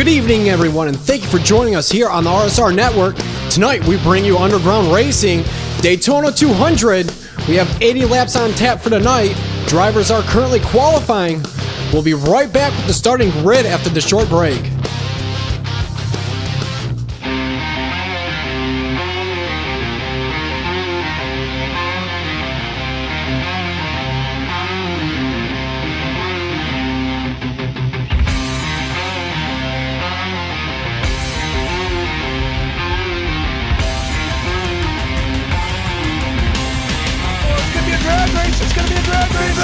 Good evening, everyone, and thank you for joining us here on the RSR Network. Tonight, we bring you underground racing, Daytona 200. We have 80 laps on tap for tonight. Drivers are currently qualifying. We'll be right back with the starting grid after the short break. It's gonna be a drag race!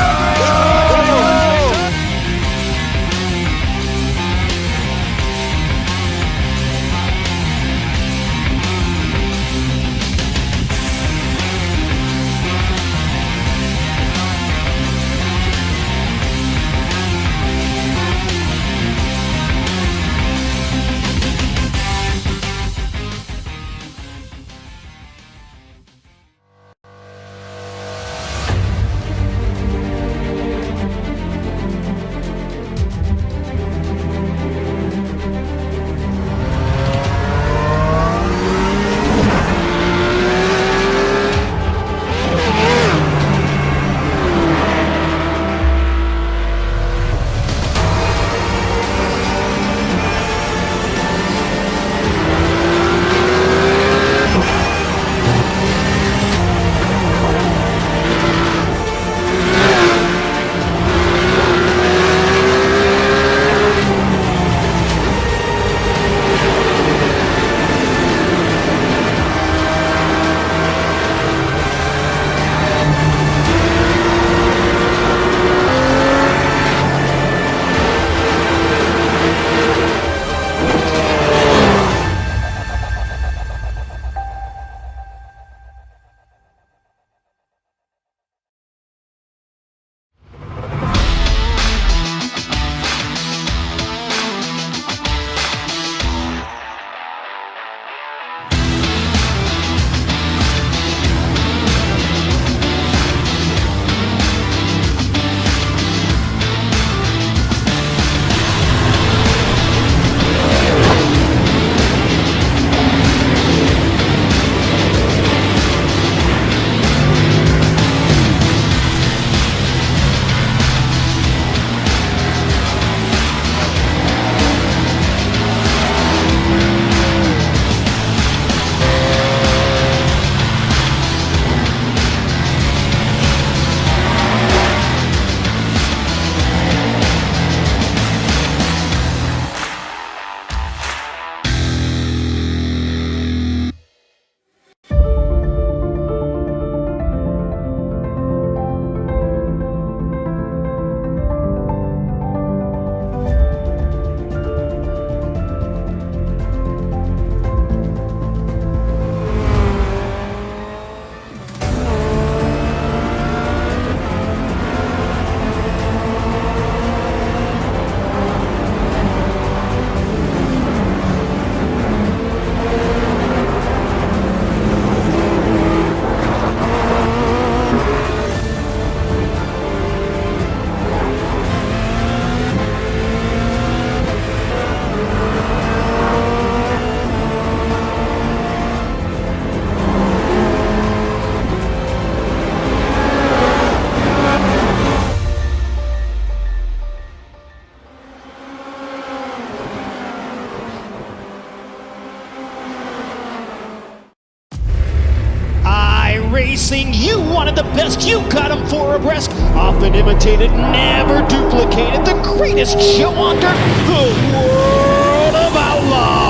Racing, you wanted the best, you got them for abreast. Often imitated, never duplicated. The greatest show on dirt, the World of Outlaws.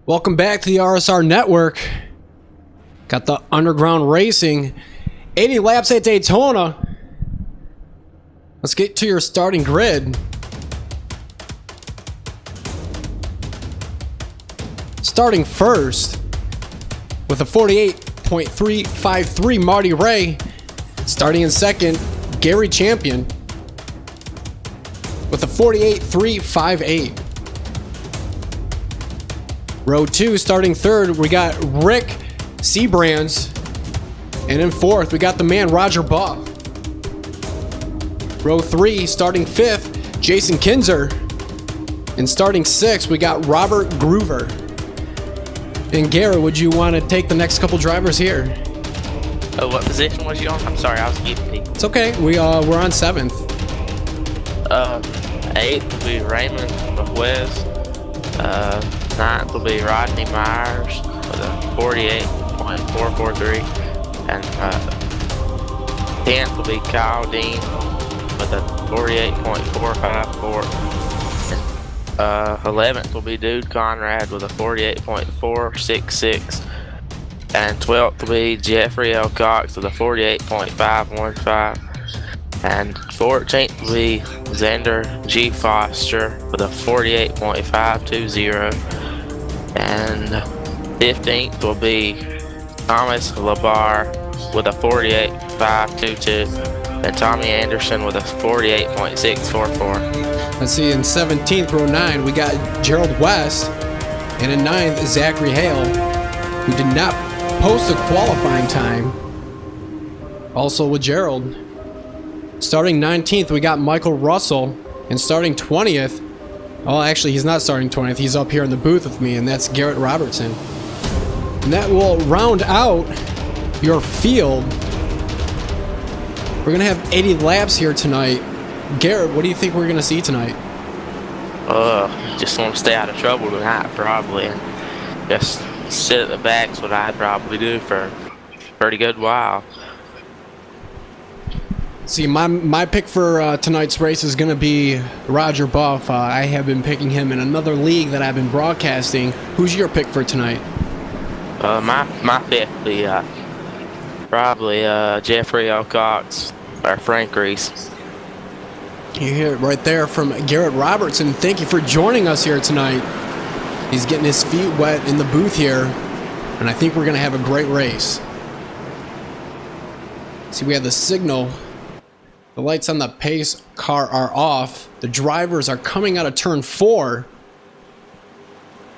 Welcome back to the RSR Network. Got the underground racing. 80 laps at Daytona. Let's get to your starting grid. Starting first with a 48.353 Marty Ray. Starting in second, Gary Champion with a 48.358. Row 2, starting third, we got Rick Seabrands. And in fourth, we got the man Roger Buff. Row 3, starting fifth, Jason Kinzer. And starting sixth, we got Robert Groover. And Garrett, would you want to take the next couple drivers here? What position was you on? I'm sorry, I was keeping people. It's okay. We're on seventh. Eighth will be Raymond West. Ninth will be Rodney Myers with a 48.443. And 10th will be Kyle Dean with a 48.454. And 11th will be Dude Conrad with a 48.466. And 12th will be Jeffrey L. Cox with a 48.515. And 14th will be Xander G. Foster with a 48.520. And 15th will be Thomas Labar with a 48.522. And Tommy Anderson with a 48.644. Let's see, in 17th, row 9, we got Gerald West. And in 9th, Zachary Hale, who did not post a qualifying time. Also with Gerald. Starting 19th, we got Michael Russell. And starting 20th, well, actually, he's not starting 20th. He's up here in the booth with me, and that's Garrett Robertson. And that will round out your field. We're going to have 80 laps here tonight. Garrett, what do you think we're going to see tonight? Just want to stay out of trouble tonight, probably. And just sit at the back is what I'd probably do for a pretty good while. See, my pick for tonight's race is going to be Roger Buff. I have been picking him in another league that I've been broadcasting. Who's your pick for tonight? My pick will be probably Jeffrey L. Cox or Frank Reese. You hear it right there from Garrett Robertson. Thank you for joining us here tonight. He's getting his feet wet in the booth here, and I think we're going to have a great race. See, we have the signal. The lights on the pace car are off. The drivers are coming out of turn 4.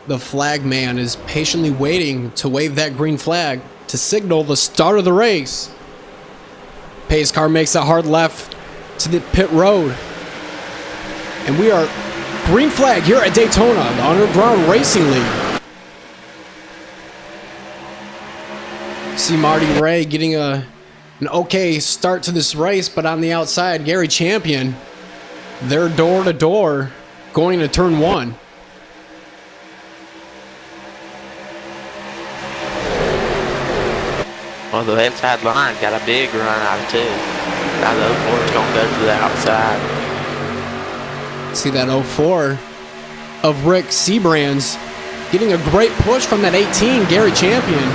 The flag man is patiently waiting to wave that green flag to signal the start of the race. Pace car makes a hard left to the pit road. And we are green flag here at Daytona, the Underground Racing League. See Marty Ray getting an okay start to this race, but on the outside, Gary Champion, they're door to door going to turn 1. Well, the inside line got a big run out of 2. Now the 04 is going to go to the outside. See that 04 of Rick Seabrands getting a great push from that 18, Gary Champion.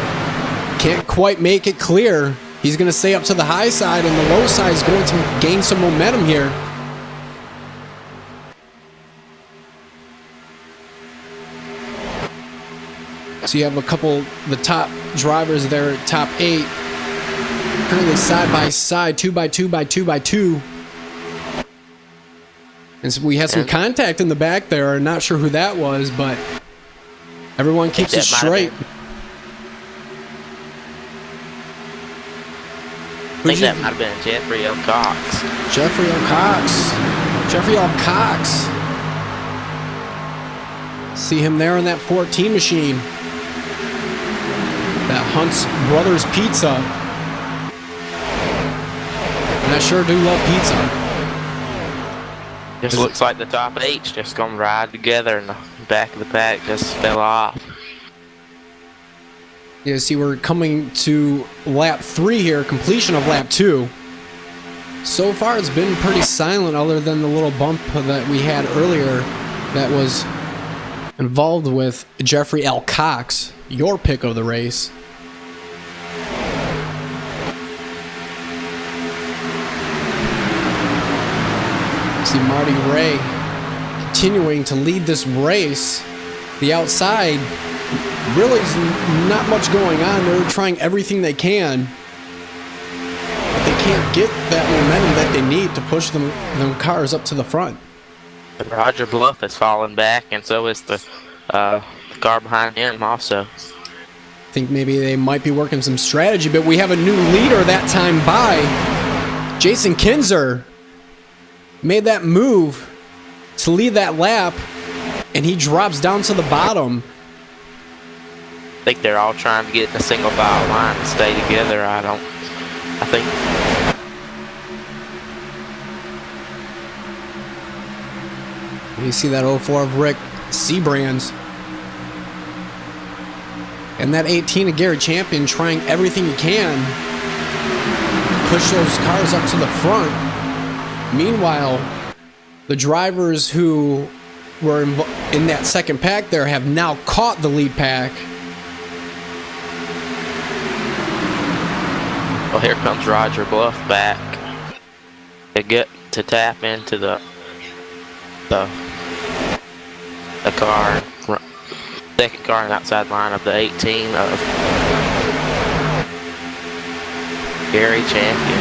Can't quite make it clear. He's going to stay up to the high side, and the low side is going to gain some momentum here. So you have a couple, the top drivers there, top 8, currently side by side, 2 by 2 by 2 by 2. And so we had some contact in the back there. Not sure who that was, but everyone keeps it straight. I think that might have been Jeffrey L. Cox. Jeffrey L. Cox. Jeffrey L. Cox. See him there in that 14 machine. That Hunt's Brothers Pizza. And I sure do love pizza. Just looks like the top 8's just gonna ride together and the back of the pack just fell off. Yeah, see, we're coming to lap 3 here, completion of lap 2. So far, it's been pretty silent other than the little bump that we had earlier that was involved with Jeffrey L. Cox, your pick of the race. See Marty Ray continuing to lead this race. The outside, really is not much going on. They're trying everything they can. But they can't get that momentum that they need to push them cars up to the front. But Roger Bluff has fallen back, and so is the car behind him also. I think maybe they might be working some strategy, but we have a new leader that time by. Jason Kinzer made that move to lead that lap, and he drops down to the bottom. I think they're all trying to get in a single file line and stay together. I think. You see that 04 of Rick Seabrands. And that 18 of Garrett Champion trying everything he can to push those cars up to the front. Meanwhile, the drivers who were in that second pack there have now caught the lead pack. Well, here comes Roger Bluff back to get to tap into the car, second car on the outside line of the 18 of Gary Champion.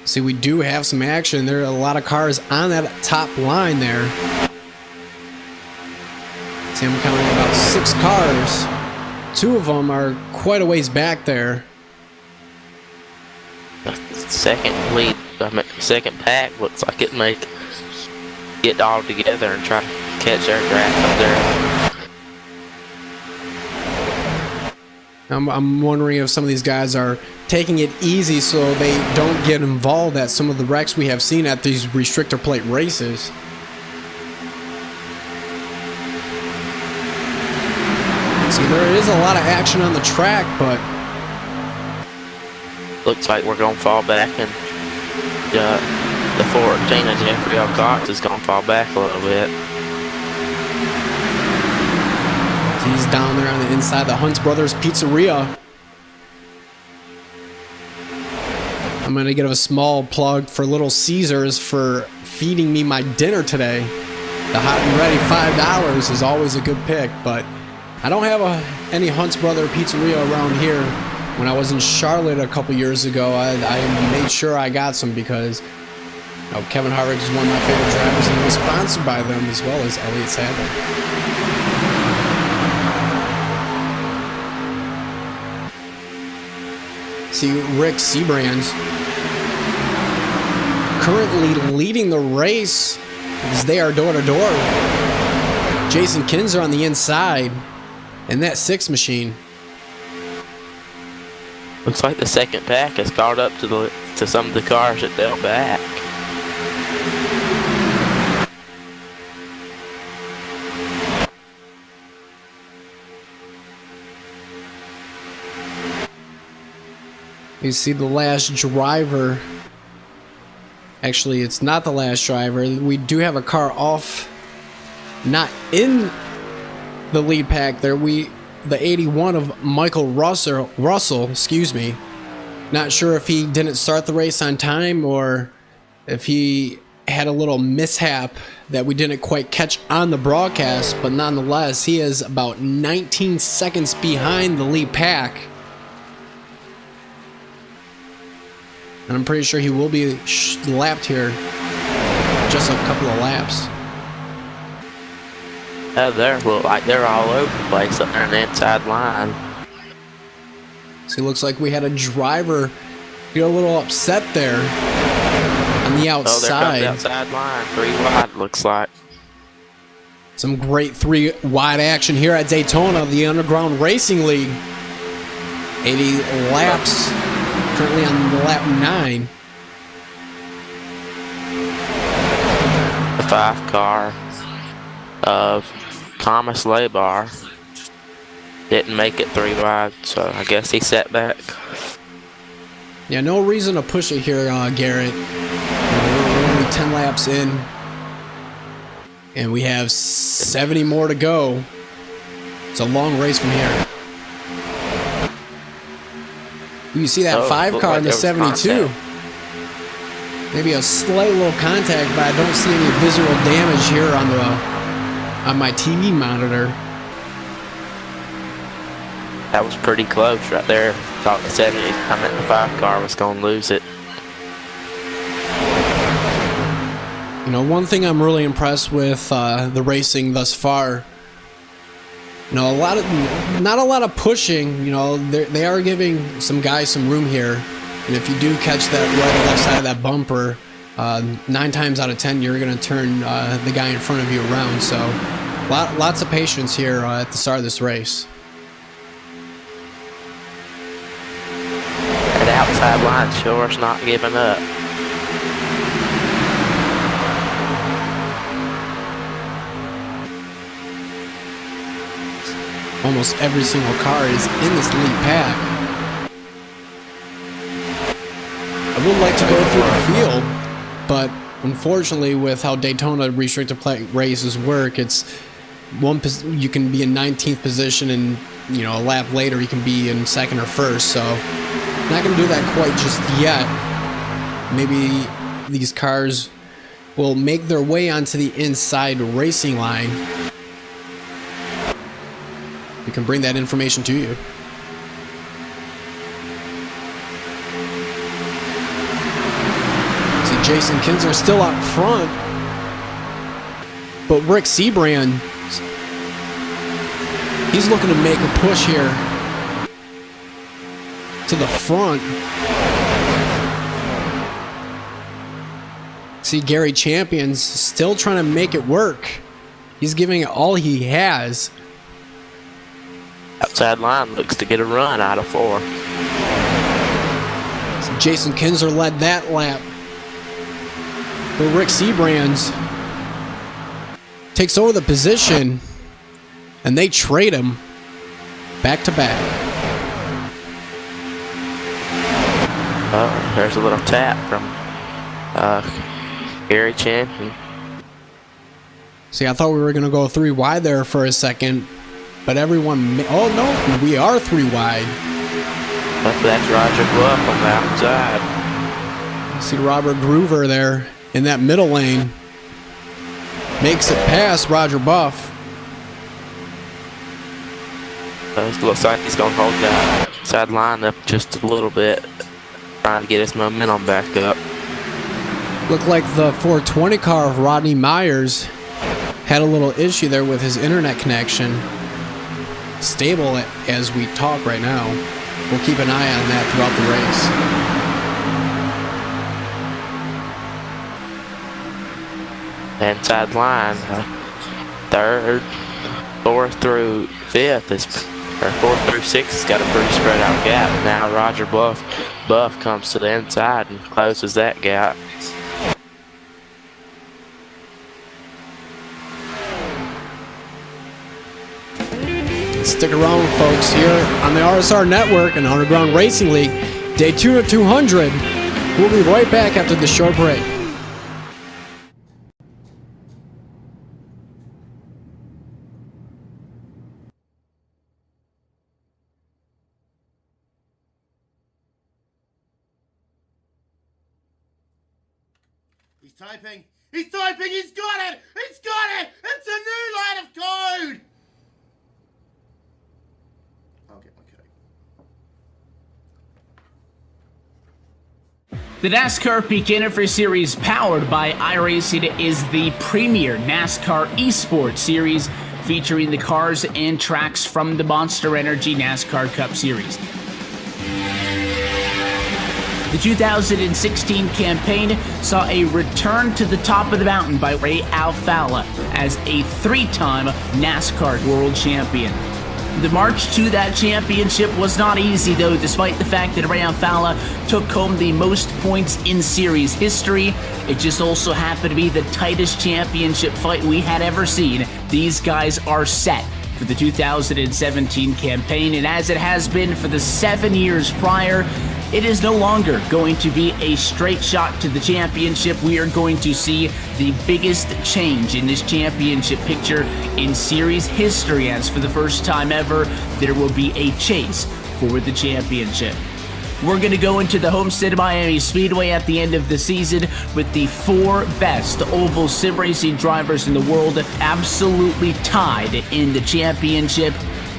See, we do have some action. There are a lot of cars on that top line there. See, I'm counting about 6 cars. 2 of them are quite a ways back there. The second pack looks like it may get all together and try to catch their draft up there. I'm wondering if some of these guys are taking it easy so they don't get involved at some of the wrecks we have seen at these restrictor plate races. See, there is a lot of action on the track, but looks like we're going to fall back, and the 14 of Jeffrey L. Cox is going to fall back a little bit. He's down there on the inside, the Hunt's Brothers Pizzeria. I'm going to give a small plug for Little Caesars for feeding me my dinner today. The hot and ready $5 is always a good pick, but I don't have any Hunt's Brother Pizzeria around here. When I was in Charlotte a couple years ago, I made sure I got some because Kevin Harvick is one of my favorite drivers, and he was sponsored by them as well as Elliott Sadler. See, Rick Seabrands currently leading the race as they are door to door. Jason Kinzer on the inside, and that 6 machine. Looks like the second pack has caught up to some of the cars that they'll back. You see the last driver. Actually, it's not the last driver. We do have a car off, not in the lead pack there. The 81 of Michael Russell, excuse me. Not sure if he didn't start the race on time or if he had a little mishap that we didn't quite catch on the broadcast, but nonetheless, he is about 19 seconds behind the lead pack. And I'm pretty sure he will be lapped here just a couple of laps. They look like they're all over the place up there on the inside line. So it looks like we had a driver get a little upset there on the outside. Oh, there comes the outside line, 3 wide looks like. Some great 3 wide action here at Daytona, the Underground Racing League. 80 laps, currently on lap 9. The 5 car of Thomas Labar didn't make it 3 wide, so I guess he sat back. Yeah, no reason to push it here, Garrett. We're only 10 laps in, and we have 70 more to go. It's a long race from here. You see that 5 car in the 72. Maybe a slight little contact, but I don't see any visual damage here on my TV monitor. That was pretty close right there. Thought the 75 car was going to lose it. You know, one thing I'm really impressed with the racing thus far, you know, not a lot of pushing. You know, they are giving some guys some room here, and if you do catch that right or left side of that bumper, 9 times out of 10 you're going to turn the guy in front of you around. So, lots of patience here at the start of this race. That outside line sure is not giving up. Almost every single car is in this lead pack. I would like to go through the field, but unfortunately with how Daytona restricted plate races work, it's you can be in 19th position and, you know, a lap later you can be in second or first, so not going to do that quite just yet. Maybe these cars will make their way onto the inside racing line. We can bring that information to you. See, Jason Kinsler still out front, but Rick Seabrand, he's looking to make a push here to the front. See, Gary Champion's still trying to make it work. He's giving it all he has. Outside line looks to get a run out of 4. So Jason Kinsler led that lap, but Rick Seabrands takes over the position, and they trade him back to back. Oh, there's a little tap from Gary Champion. See, I thought we were going to go 3 wide there for a second, but everyone... Oh, no, we are 3 wide. But that's Roger Bluff on the outside. See Robert Groover there in that middle lane. Makes it past Roger Buff. It looks like he's going to hold that outside line up just a little bit, trying to get his momentum back up. Looked like the 420 car of Rodney Myers had a little issue there with his internet connection. Stable as we talk right now. We'll keep an eye on that throughout The inside line, 3rd, 4th through 5th is, or 4th through 6th has got a pretty spread out gap. Now Roger Buff comes to the inside and closes that gap. Stick around, folks, here on the RSR Network and Underground Racing League, Daytona 200. We'll be right back after the short break. He's typing! He's typing! He's got it! He's got it! It's a new line of code! I'll get my code. The NASCAR Peak Info Series, powered by iRacing, is the premier NASCAR esports series featuring the cars and tracks from the Monster Energy NASCAR Cup Series. The 2016 campaign saw a return to the top of the mountain by Ray Alfalla as a 3-time NASCAR World Champion. The march to that championship was not easy, though, despite the fact that Ray Alfalla took home the most points in series history. It just also happened to be the tightest championship fight we had ever seen. These guys are set for the 2017 campaign, and as it has been for the 7 years prior, it is no longer going to be a straight shot to the championship. We are going to see the biggest change in this championship picture in series history, as for the first time ever, there will be a chase for the championship. We're going to go into the Homestead Miami Speedway at the end of the season with the 4 best oval sim racing drivers in the world absolutely tied in the championship.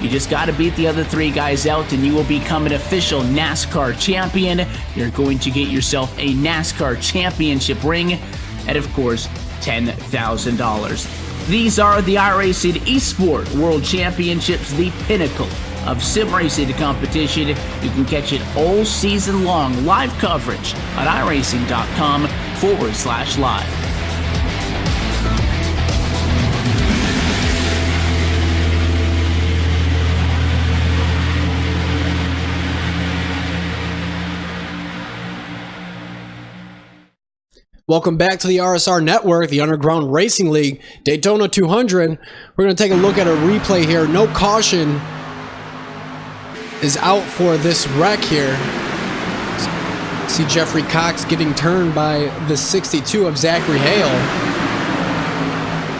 You just got to beat the other 3 guys out and you will become an official NASCAR champion. You're going to get yourself a NASCAR championship ring and, of course, $10,000. These are the iRacing Esport World Championships, the pinnacle of sim racing competition. You can catch it all season long, live coverage on iRacing.com/live. Welcome back to the RSR Network, the Underground Racing League, Daytona 200. We're going to take a look at a replay here. No caution is out for this wreck here. See Jeffrey Cox getting turned by the 62 of Zachary Hale.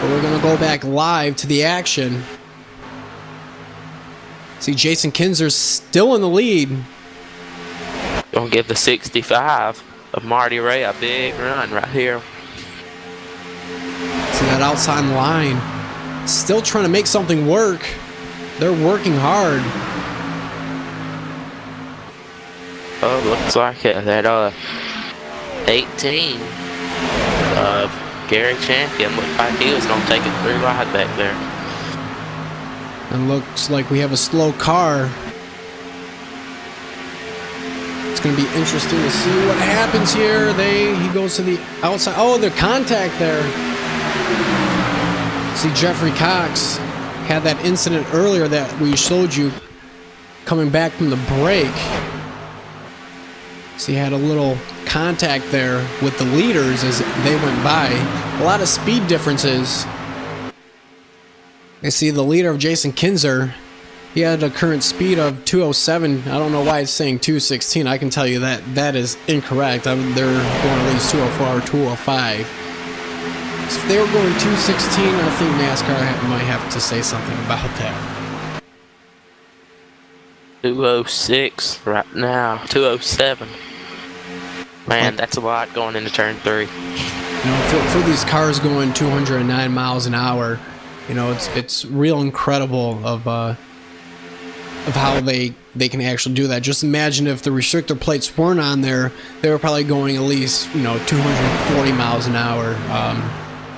But we're going to go back live to the action. See Jason Kinzer's still in the lead. Gonna give the 65 of Marty Ray a big run right here. See that outside line. Still trying to make something work. They're working hard. Oh, looks like it. That 18 of Gary Champion looked like he was gonna take it through wide back there. And looks like we have a slow car. It's going to be interesting to see what happens here. He goes to the outside. Oh, the contact there. See, Jeffrey Cox had that incident earlier that we showed you coming back from the break. So he had a little contact there with the leaders as they went by. A lot of speed differences. I see the leader of Jason Kinzer. He had a current speed of 207. I don't know why it's saying 216. I can tell you that that is incorrect. They're going at least 204 or 205. So if they were going 216, I think NASCAR might have to say something about that. 206 right now. 207. Man, that's a lot going into turn 3. You know, for these cars going 209 miles an hour, you know, it's real incredible of how they can actually do that. Just imagine if the restrictor plates weren't on there, they were probably going at least, you know, 240 miles an hour.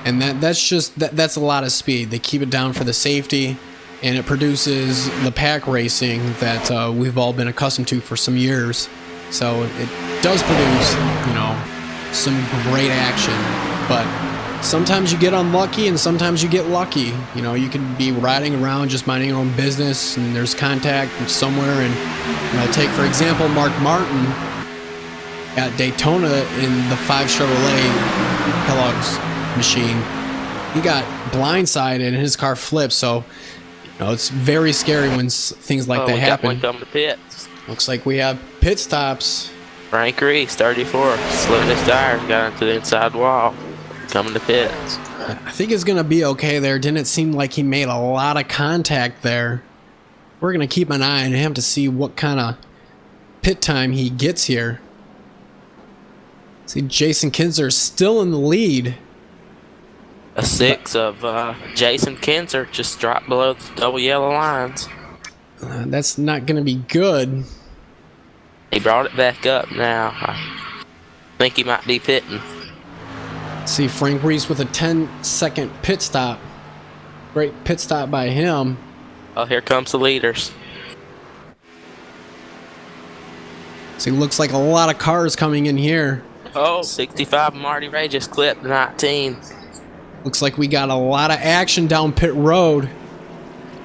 And that's a lot of speed. They keep it down for the safety, and it produces the pack racing that we've all been accustomed to for some years. So it does produce, you know, some great action, but sometimes you get unlucky and sometimes you get lucky. You know, you can be riding around just minding your own business and there's contact somewhere, and, you know, take for example Mark Martin at Daytona in the 5 Chevrolet Kellogg's machine. He got blindsided and his car flipped, so, you know, it's very scary when things like that happen. Come to pits. Looks like we have pit stops. Frank Reese, 34, slid his tires, got into the inside wall, coming to pits. I think it's going to be okay there. Didn't it seem like he made a lot of contact there? We're going to keep an eye on him to see what kind of pit time he gets here. See, Jason Kinzer still in the lead. A 6 of Jason Kinzer just dropped below the double yellow lines. That's not going to be good. He brought it back up now. I think he might be pitting. See, Frank Reese with a 10-second pit stop. Great pit stop by him. Oh, here comes the leaders. See, looks like a lot of cars coming in here. Oh, 65 Marty Ray just clipped the 19. Looks like we got a lot of action down pit road.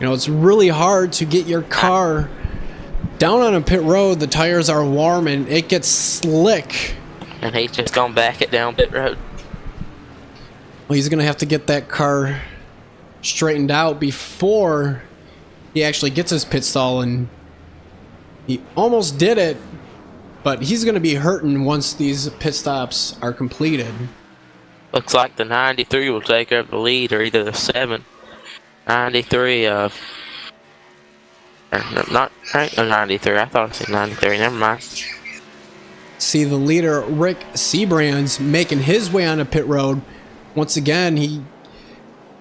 You know, it's really hard to get your car down on a pit road. The tires are warm and it gets slick. And he's just gonna back it down pit road. Well, he's gonna have to get that car straightened out before he actually gets his pit stall, and he almost did it, but he's gonna be hurting once these pit stops are completed. Looks like the 93 will take over the lead, or either the 7. 93 of... not right, 93. I thought it said 93. Never mind. See the leader, Rick Seabrands, making his way on a pit road. Once again, you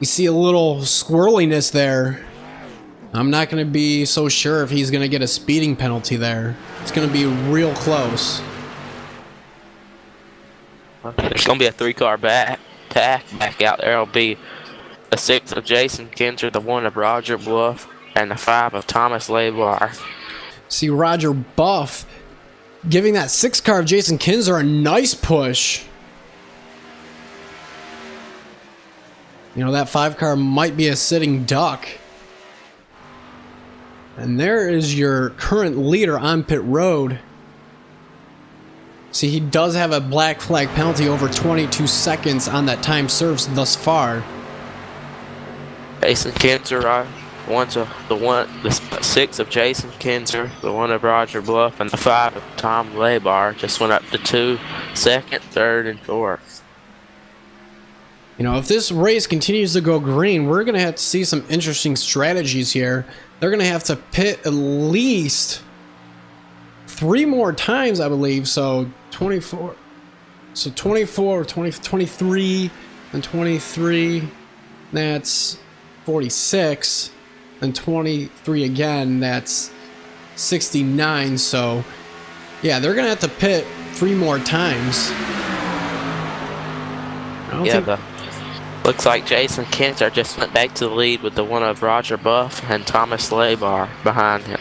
see a little squirreliness there. I'm not going to be so sure if he's going to get a speeding penalty there. It's going to be real close. There's going to be a 3-car pack out there. It'll be the 6 of Jason Kinzer, the 1 of Roger Bluff, and the 5 of Thomas Lebar. See Roger Buff giving that 6 car of Jason Kinzer a nice push. You know, that 5 car might be a sitting duck. And there is your current leader on pit road. See, he does have a black flag penalty over 22 seconds on that time served thus far. Jason Kinzer, the 6 of Jason Kinzer, the 1 of Roger Bluff, and the 5 of Tom Lebar just went up to 2, 2nd, 3rd, and 4th. You know, if this race continues to go green, we're going to have to see some interesting strategies here. They're going to have to pit at least 3 more times, I believe. So 24, 23, and 23, that's 46, and 23 again, that's 69. So yeah, they're going to have to pit 3 more times. Looks like Jason Kinzer just went back to the lead with the 1 of Roger Buff and Thomas Lebar behind him.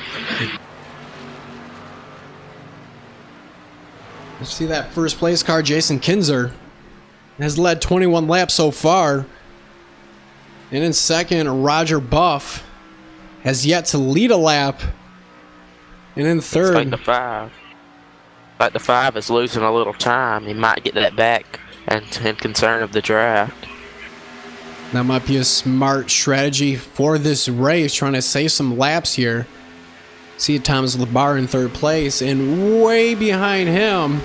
You see that first place car, Jason Kinzer, has led 21 laps so far. And in second, Roger Buff has yet to lead a lap. And in third, Like the 5 is losing a little time. He might get that back and in concern of the draft. that might be a smart strategy for this race, trying to save some laps here. See Thomas Lebar in third place, and way behind him,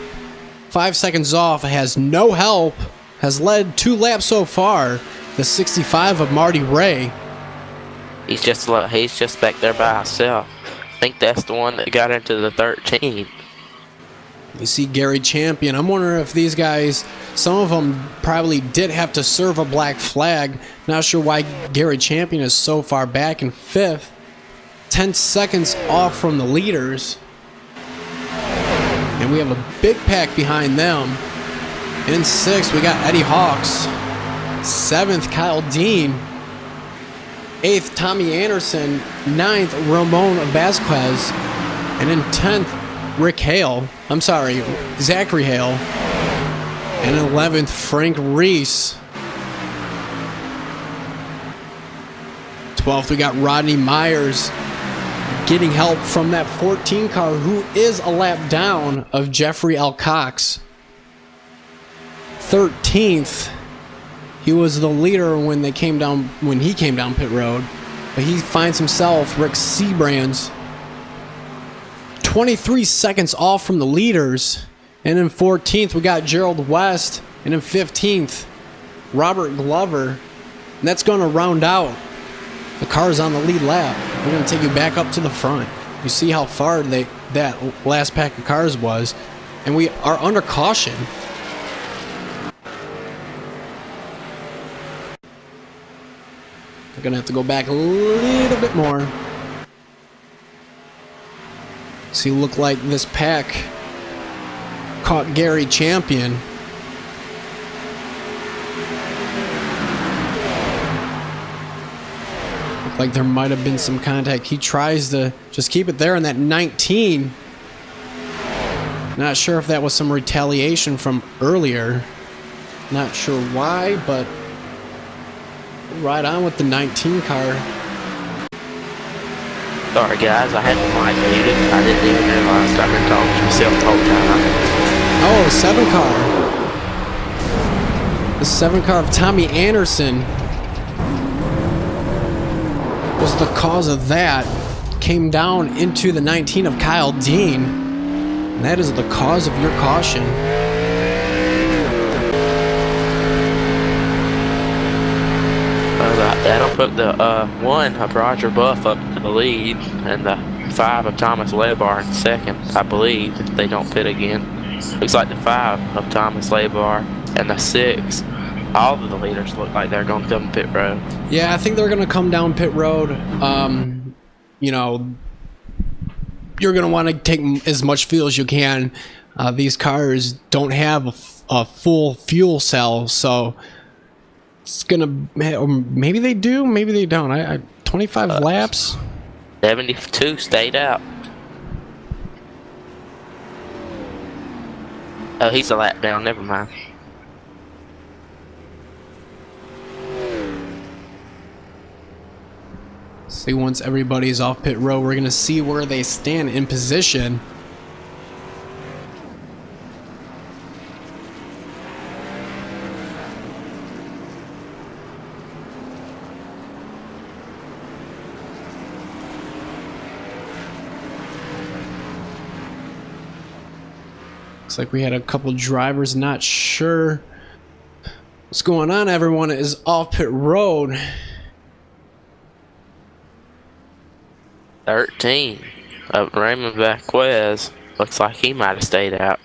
5 seconds off, has no help, has led 2 laps so far, the 65 of Marty Ray. He's just back there by himself. I think that's the one that got into the 13. You see Gary Champion. I'm wondering if these guys, some of them probably did have to serve a black flag. Not sure why Gary Champion is so far back in 5th. 10 seconds off from the leaders. And we have a big pack behind them. In 6th, we got Eddie Hawks. 7th, Kyle Dean. 8th, Tommy Anderson. 9th, Ramon Vasquez. And in 10th, Zachary Hale. And in 11th, Frank Reese. 12th, we got Rodney Myers getting help from that 14 car, who is a lap down of Jeffrey L. Cox. 13th, he was the leader when he came down pit road, but he finds himself Rick Seabrands 23 seconds off from the leaders. And in 14th, we got Gerald West, and in 15th, Robert Glover. And that's going to round out the cars on the lead lap. We're going to take you back up to the front. You see how far that last pack of cars was, and we are under caution. We're going to have to go back a little bit more. See, look like this pack caught Gary Champion. Looked like there might have been some contact. He tries to just keep it there in that 19. Not sure if that was some retaliation from earlier. Not sure why, but right on with the 19 car. Sorry guys, I had the mic muted. I didn't even realize I've been talking to myself the whole time. Oh, 7 car. The 7 car of Tommy Anderson was the cause of that. Came down into the 19 of Kyle Dean. And that is the cause of your caution. That'll put the 1 of Roger Buff up to the lead, and the 5 of Thomas Lebar in 2nd, I believe, if they don't pit again. Looks like the 5 of Thomas Lebar and the 6. All of the leaders look like they're going to come pit road. Yeah, I think they're going to come down pit road. you know, you're going to want to take as much fuel as you can. These cars don't have a full fuel cell, so it's going to, or maybe they do, maybe they don't. 25 laps? 72 stayed out. Oh, he's a lap down, never mind. See, once everybody's off pit road, we're going to see where they stand in position. Looks like we had a couple drivers not sure what's going on. Everyone is off pit road. 13 of Raymond Vasquez. Looks like he might have stayed out.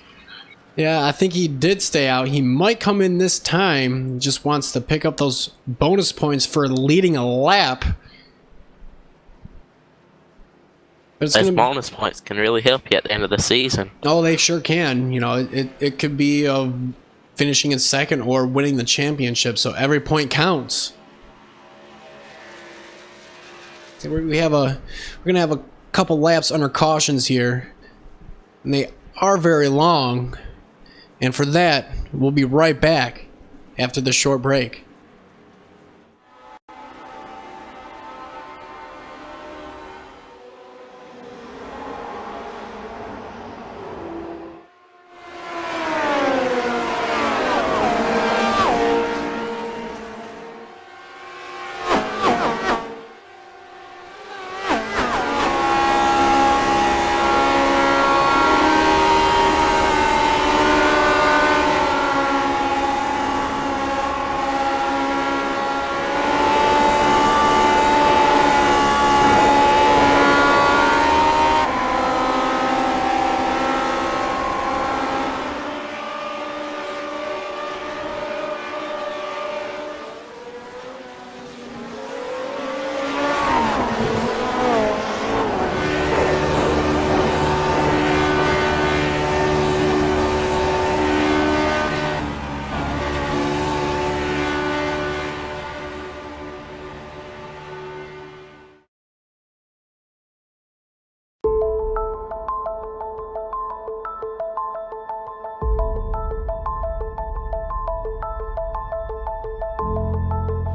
Yeah, I think he did stay out. He might come in this time. He just wants to pick up those bonus points for leading a lap. Those bonus points can really help you at the end of the season. Oh, they sure can. You know, it could be finishing in second or winning the championship. So every point counts. So we're gonna have a couple laps under cautions here, and they are very long. And for that, we'll be right back after this short break.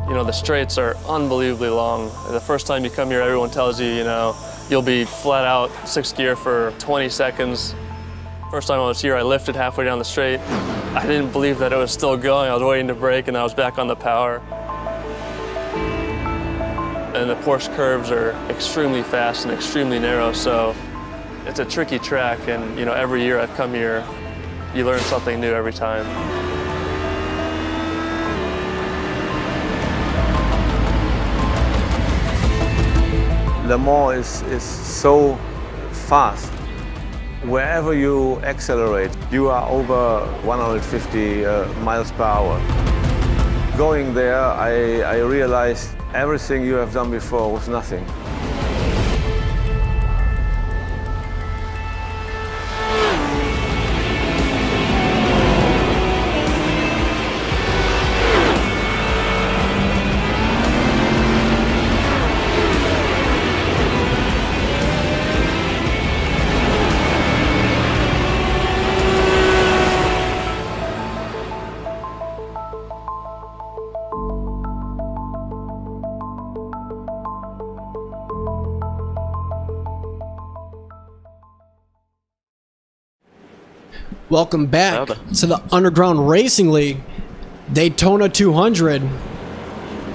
You know, the straights are unbelievably long. The first time you come here, everyone tells you, you know, you'll be flat out sixth gear for 20 seconds. First time I was here, I lifted halfway down the straight. I didn't believe that it was still going. I was waiting to brake and I was back on the power. And the Porsche curves are extremely fast and extremely narrow, so it's a tricky track. And, you know, every year I've come here, you learn something new every time. Le Mans is so fast. Wherever you accelerate, you are over 150 miles per hour. Going there, I realized everything you have done before was nothing. Welcome back to the Underground Racing League, Daytona 200.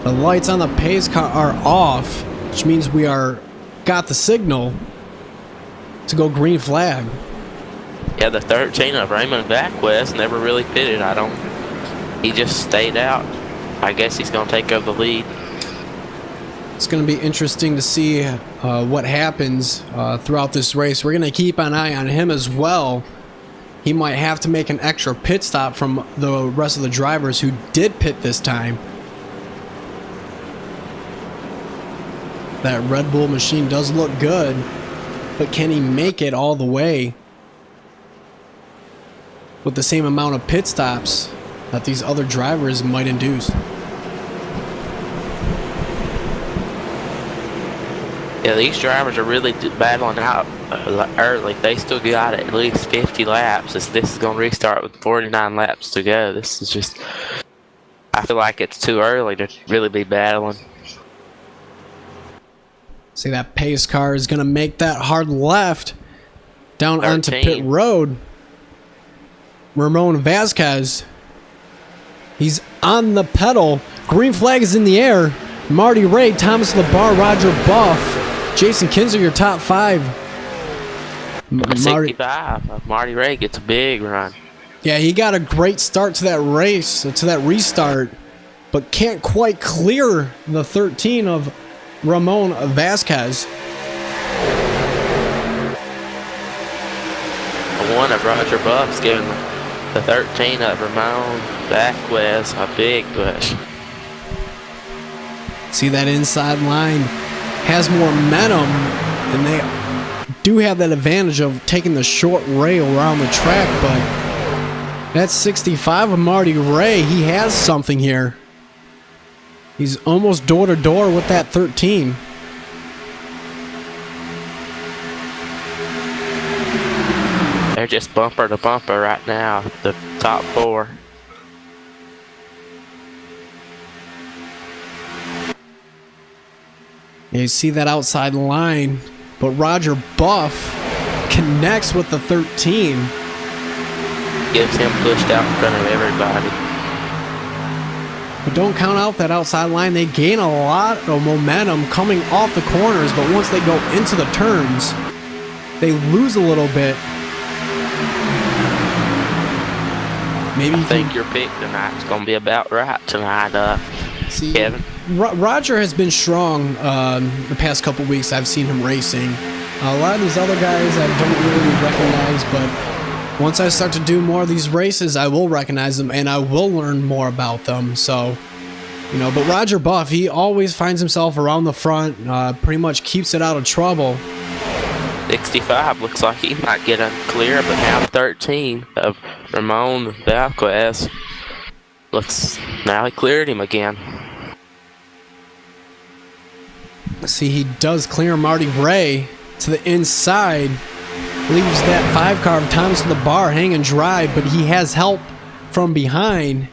The lights on the pace car are off, which means we got the signal to go green flag. Yeah, the 13 of Raymond Vasquez never really pitted. He just stayed out. I guess he's going to take over the lead. It's going to be interesting to see what happens throughout this race. We're going to keep an eye on him as well. He might have to make an extra pit stop from the rest of the drivers who did pit this time. That Red Bull machine does look good, but can he make it all the way with the same amount of pit stops that these other drivers might induce? Yeah, these drivers are really battling out early. They still got at least 50 laps. This is going to restart with 49 laps to go. This is just, I feel like it's too early to really be battling. See, that pace car is going to make that hard left down 13. onto pit road. Ramon Vasquez, he's on the pedal. Green flag is in the air. Marty Ray, Thomas LeBar, Roger Buff, Jason Kinzer, your top 5. 65. Marty Ray gets a big run. Yeah, he got a great start to that race, to that restart, but can't quite clear the 13 of Ramon Vasquez. One of Roger Buff's giving the 13 of Ramon Vasquez a big push. See, that inside line has more momentum, and they do have that advantage of taking the short rail around the track, but that's 65 of Marty Ray. He has something here. He's almost door to door with that 13. They're just bumper to bumper right now, the top 4. You see that outside line, but Roger Buff connects with the 13. Gives him pushed out in front of everybody. But don't count out that outside line. They gain a lot of momentum coming off the corners, but once they go into the turns, they lose a little bit. Maybe I think your pick tonight's going to be about right tonight, see, Kevin. Roger has been strong the past couple weeks. I've seen him racing. A lot of these other guys I don't really recognize, but once I start to do more of these races, I will recognize them and I will learn more about them. So, but Roger Buff, he always finds himself around the front, pretty much keeps it out of trouble. 65 looks like he might get unclear, but now 13 of Ramon Vasquez now he cleared him again. See, he does clear Marty Ray to the inside. Leaves that 5 car of Thomas LeBar hanging dry, but he has help from behind.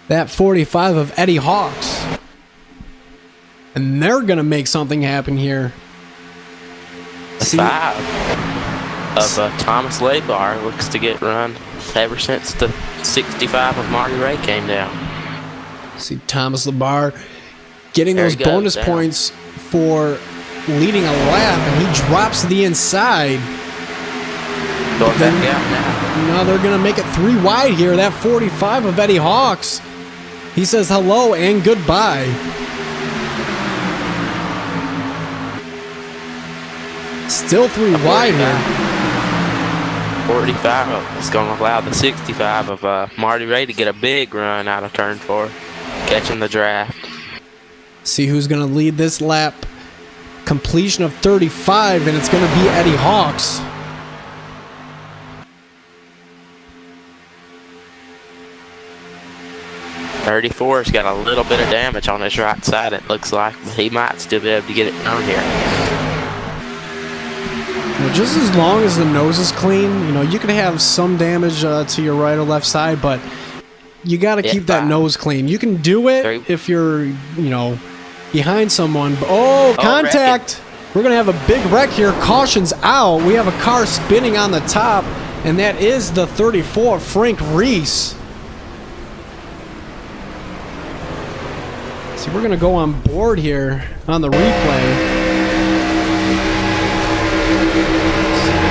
That 45 of Eddie Hawks. And they're going to make something happen here. The 5 of Thomas LeBar looks to get run ever since the 65 of Marty Ray came down. See, Thomas LeBar getting those bonus points for leading a lap, and he drops to the inside. Going back out now. No, they're going to make it 3 wide here. That 45 of Eddie Hawks. He says hello and goodbye. Still 3 wide here. 45 is going to allow the 65 of Marty Ray to get a big run out of turn 4, catching the draft. See who's going to lead this lap. Completion of 35, and it's going to be Eddie Hawks. '34's got a little bit of damage on his right side, it looks like, but he might still be able to get it done here. Well, just as long as the nose is clean, you can have some damage to your right or left side, but you got to keep that nose clean. You can do it if you're, behind someone. Oh, contact! We're going to have a big wreck here. Caution's out. We have a car spinning on the top, and that is the 34, Frank Reese. See, we're going to go on board here on the replay.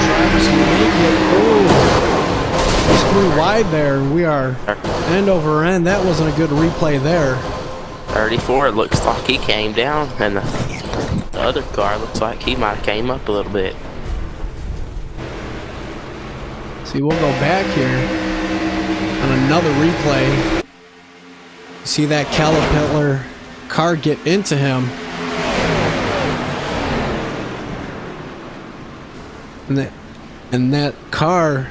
Drivers make it. Oh, screw wide there. We are end over end. That wasn't a good replay there. 34, it looks like he came down, and the other car looks like he might have came up a little bit. See, we'll go back here on another replay. See that Caterpillar car get into him. And that car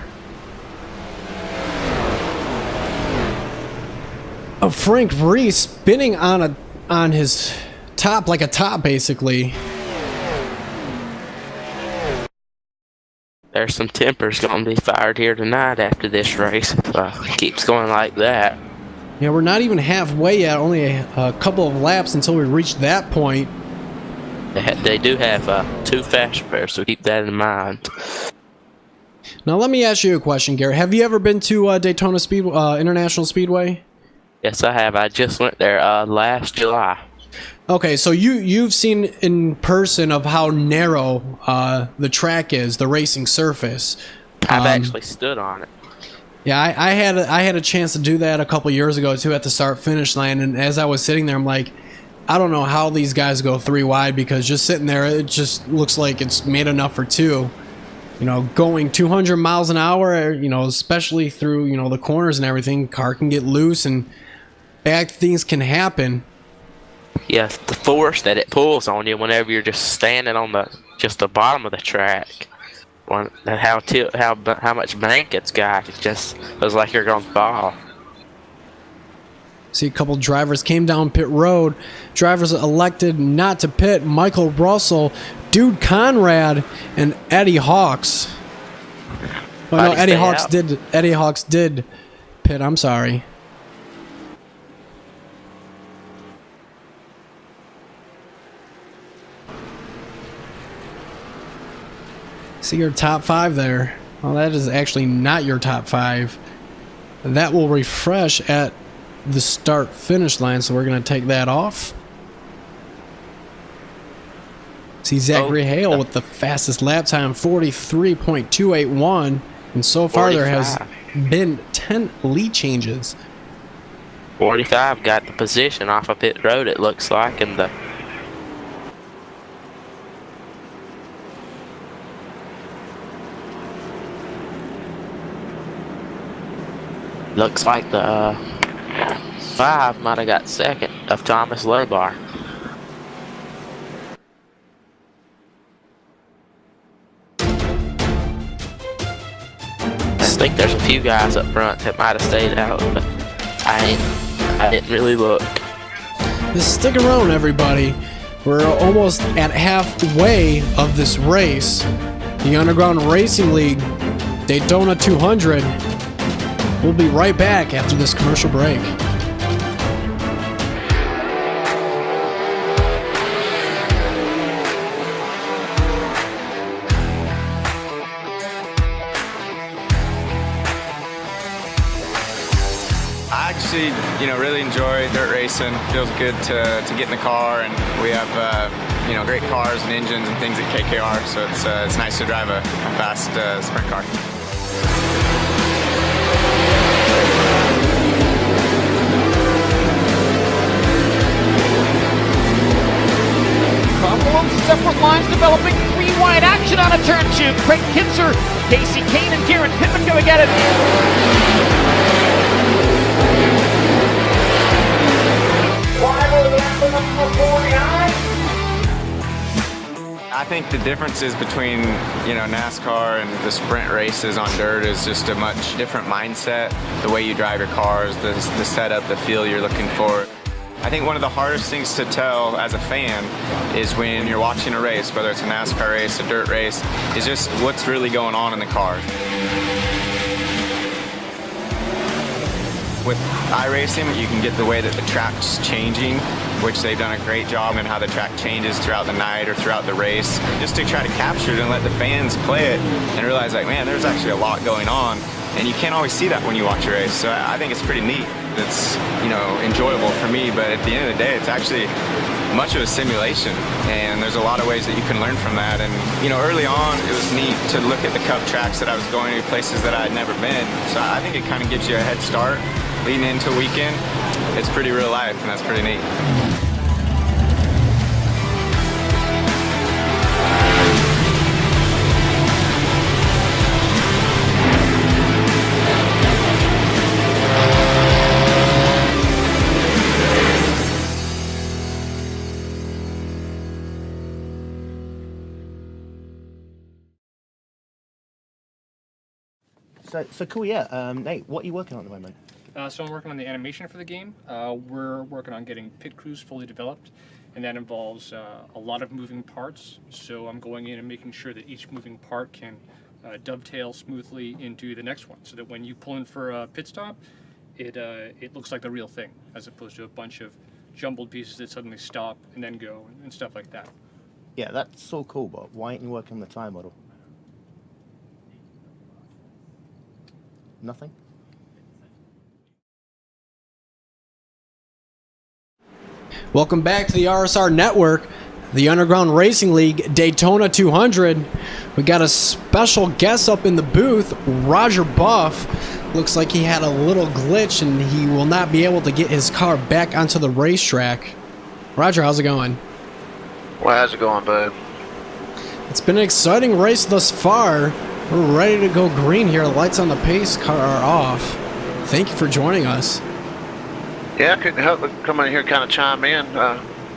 of Frank Reese spinning on his top, like a top, basically. There's some tempers gonna be fired here tonight after this race. If it keeps going like that. Yeah, we're not even halfway yet. Only a couple of laps until we reach that point. They do have 2 fast pairs, so keep that in mind. Now, let me ask you a question, Garrett. Have you ever been to Daytona International Speedway? Yes, I have. I just went there last July. Okay, so you've seen in person of how narrow the track is, the racing surface. I've actually stood on it. Yeah, I had a chance to do that a couple years ago too at the start-finish line, and as I was sitting there, I'm like, I don't know how these guys go 3 wide, because just sitting there, it just looks like it's made enough for 2. You know, going 200 miles an hour, you know, especially through, you know, the corners and everything, car can get loose and bad things can happen. Yes, the force that it pulls on you whenever you're just standing on the bottom of the track. How much bank it's got, it just feels like you're gonna fall. See, a couple drivers came down pit road. Drivers elected not to pit: Michael Russell, Dude Conrad, and Eddie Hawks. Oh no, Eddie Hawks did pit. I'm sorry. See your top 5 there. Well, that is actually not your top 5. That will refresh at the start finish line, so we're going to take that off. See Zachary Hale with the fastest lap time, 43.281, and so far 45. There has been 10 lead changes. 45 got the position off of pit road, it looks like, and the looks like the 5 might have got second of Thomas Lobar. I think there's a few guys up front that might have stayed out, but I didn't really look. Just stick around, everybody. We're almost at halfway of this race. The Underground Racing League Daytona 200. We'll be right back after this commercial break. I actually, really enjoy dirt racing. Feels good to get in the car, and we have, great cars and engines and things at KKR, so it's nice to drive a fast sprint car. Couple of separate lines developing, 3 wide action on a turn 2. Craig Kinzer, Casey Kane, and Garrett Pittman going at it. I think the differences between, NASCAR and the sprint races on dirt is just a much different mindset. The way you drive your cars, the setup, the feel you're looking for. I think one of the hardest things to tell as a fan is when you're watching a race, whether it's a NASCAR race, a dirt race, is just what's really going on in the car. With iRacing, you can get the way that the track's changing, which they've done a great job in how the track changes throughout the night or throughout the race, just to try to capture it and let the fans play it and realize, like, man, there's actually a lot going on. And you can't always see that when you watch a race, so I think it's pretty neat. It's, enjoyable for me, but at the end of the day, it's actually much of a simulation, and there's a lot of ways that you can learn from that. And, early on, it was neat to look at the Cup tracks that I was going to, places that I had never been. So I think it kind of gives you a head start leading into a weekend. It's pretty real life, and that's pretty neat. So cool, yeah. Nate, what are you working on at the moment? So I'm working on the animation for the game. We're working on getting pit crews fully developed, and that involves a lot of moving parts. So I'm going in and making sure that each moving part can dovetail smoothly into the next one, so that when you pull in for a pit stop, it looks like the real thing, as opposed to a bunch of jumbled pieces that suddenly stop and then go and stuff like that. Yeah, that's so cool, but why aren't you working on the time model? Nothing? Welcome back to the RSR Network, the Underground Racing League Daytona 200. We got a special guest up in the booth, Roger Buff. Looks like he had a little glitch and he will not be able to get his car back onto the racetrack. Roger, how's it going? Well, how's it going, bud? It's been an exciting race thus far. We're ready to go green here. Lights on the pace car are off. Thank you for joining us. Yeah, I couldn't help but come in here and kind of chime in.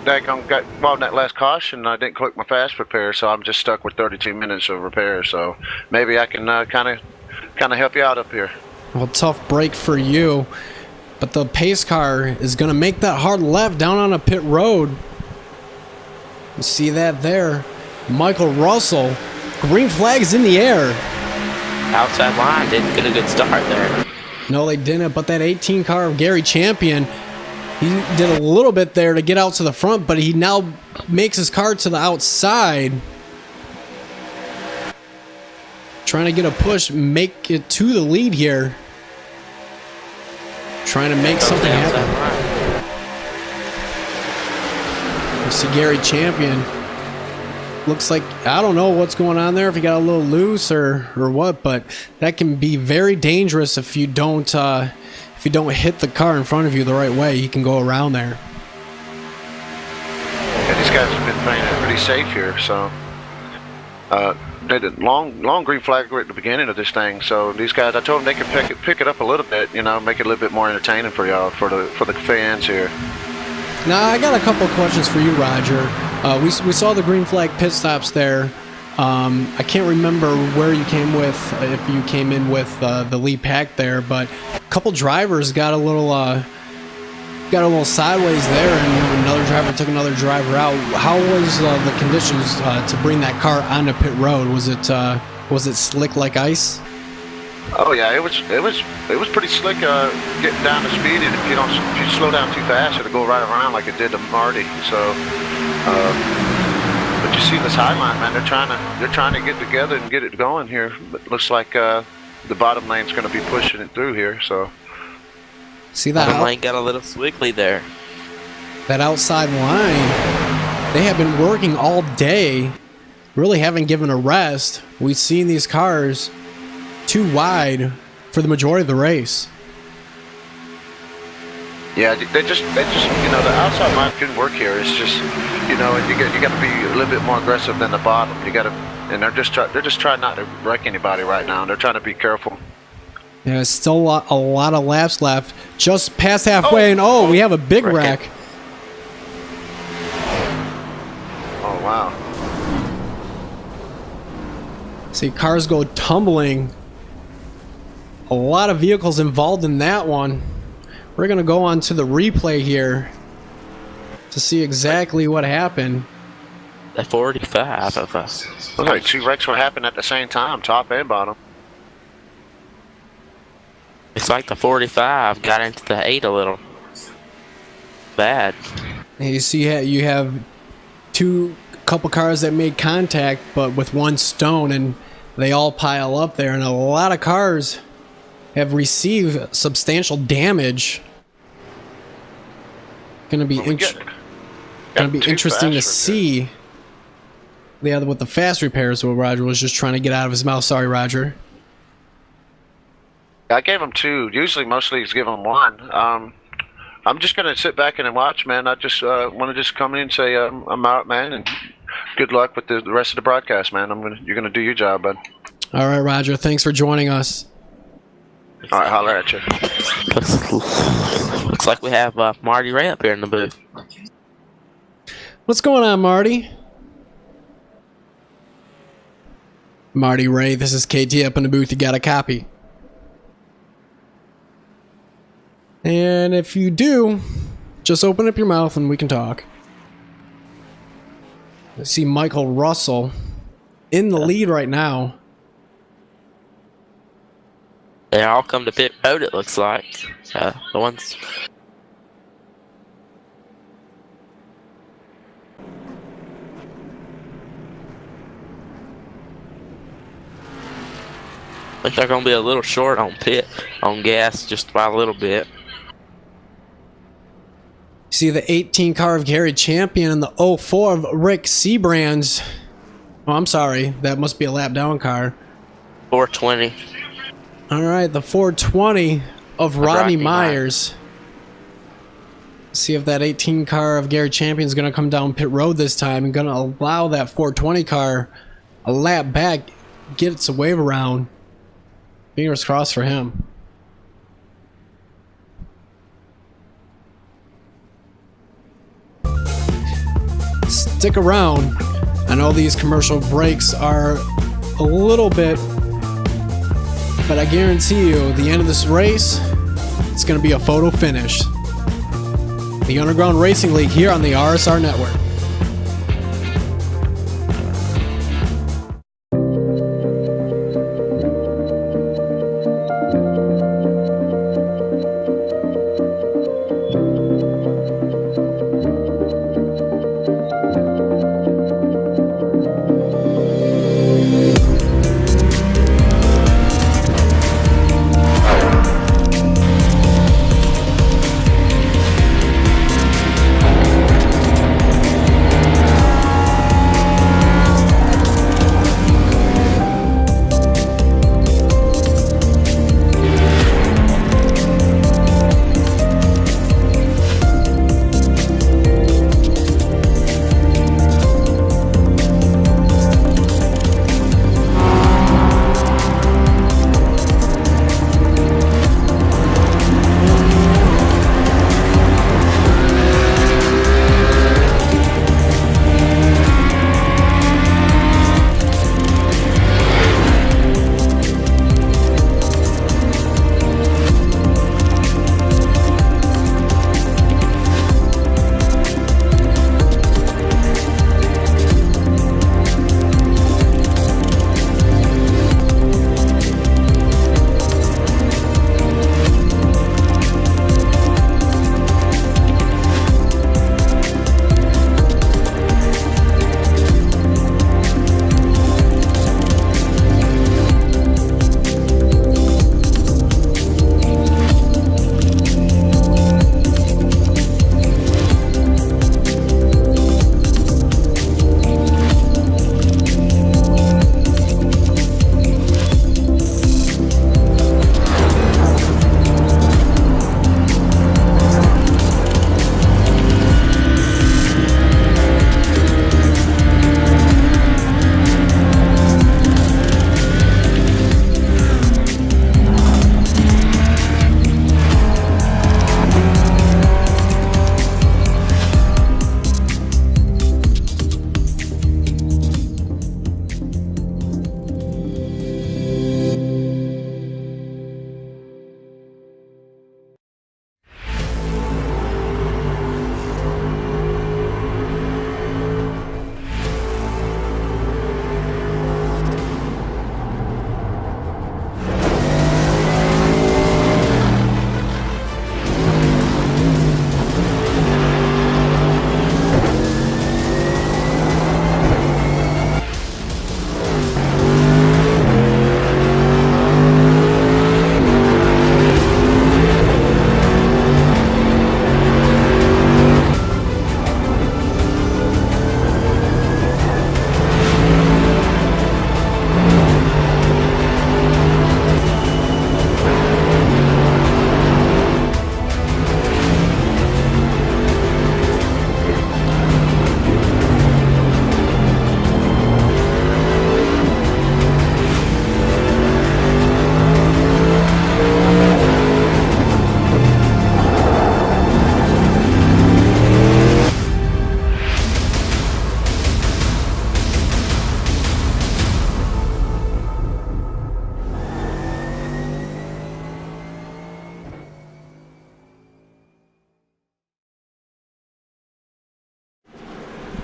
Daggone got involved in that last caution. I didn't click my fast repair, so I'm just stuck with 32 minutes of repair. So maybe I can kind of help you out up here. Well, tough break for you, but the pace car is going to make that hard left down on a pit road. You see that there. Michael Russell, green flag's in the air. Outside line didn't get a good start there. No, they didn't, but that 18 car of Gary Champion, he did a little bit there to get out to the front, but he now makes his car to the outside. Trying to get a push, make it to the lead here. Trying to make something happen. You see Gary Champion. Looks like, I don't know what's going on there, if he got a little loose or what, but that can be very dangerous if you don't hit the car in front of you the right way. You can go around there. Yeah, these guys have been playing it pretty safe here, so they did long green flag right at the beginning of this thing. So these guys, I told them they could pick it up a little bit, you know, make it a little bit more entertaining for y'all, for the fans here. Now, I got a couple of questions for you, Roger. We saw the green flag pit stops there. I can't remember where you came with, if you came in with the lead pack there, but a couple drivers got a little sideways there, and another driver took another driver out. How was the conditions to bring that car onto pit road? Was it slick like ice? Oh yeah, it was pretty slick getting down the speed, and if you slow down too fast, it'll go right around like it did to Marty. So, but you see this high line, man. They're trying to get together and get it going here. But it looks like the bottom lane's going to be pushing it through here. So, see that bottom lane got a little squiggly there. That outside line, they have been working all day, really haven't given a rest. We've seen these cars too wide for the majority of the race. Yeah, they just you know, the outside line can work here. It's just, you know, you got to be a little bit more aggressive than the bottom. You got to, and they're just trying not to wreck anybody right now. They're trying to be careful. Yeah, there's still a lot of laps left. Just past halfway, and we have a big wreck. Oh wow! See, cars go tumbling. A lot of vehicles involved in that one. We're going to go on to the replay here to see exactly what happened. The 45 of us. Looks like two wrecks were happening at the same time, top and bottom. It's like the 45 got into the 8 a little. Bad. And you see you have couple cars that made contact, but with one stone, and they all pile up there, and a lot of cars have received substantial damage. Gonna be interesting to see. Yeah, with the fast repairs, what Roger was just trying to get out of his mouth. Sorry, Roger. I gave him 2. Usually, most leagues give him 1. I'm just gonna sit back and watch, man. I just want to just come in and say I'm out, man, and good luck with the rest of the broadcast, man. You're gonna do your job, bud. All right, Roger. Thanks for joining us. All right, holler at you. Looks like we have Marty Ray up here in the booth. What's going on, Marty? Marty Ray, this is KT up in the booth. You got a copy? And if you do, just open up your mouth and we can talk. I see Michael Russell in the lead right now. They all come to pit road, it looks like. The ones. Looks like they're gonna be a little short on gas, just by a little bit. See the 18 car of Gary Champion and the 04 of Rick Seabrands. Oh, I'm sorry. That must be a lap down car. 420. All right, the 420 of Rodney Myers. See if that 18 car of Gary Champion is going to come down pit road this time and going to allow that 420 car a lap back, get its wave around. Fingers crossed for him. Stick around. I know these commercial breaks are a little bit, but I guarantee you the end of this race, it's going to be a photo finish. The Underground Racing League here on the RSR Network.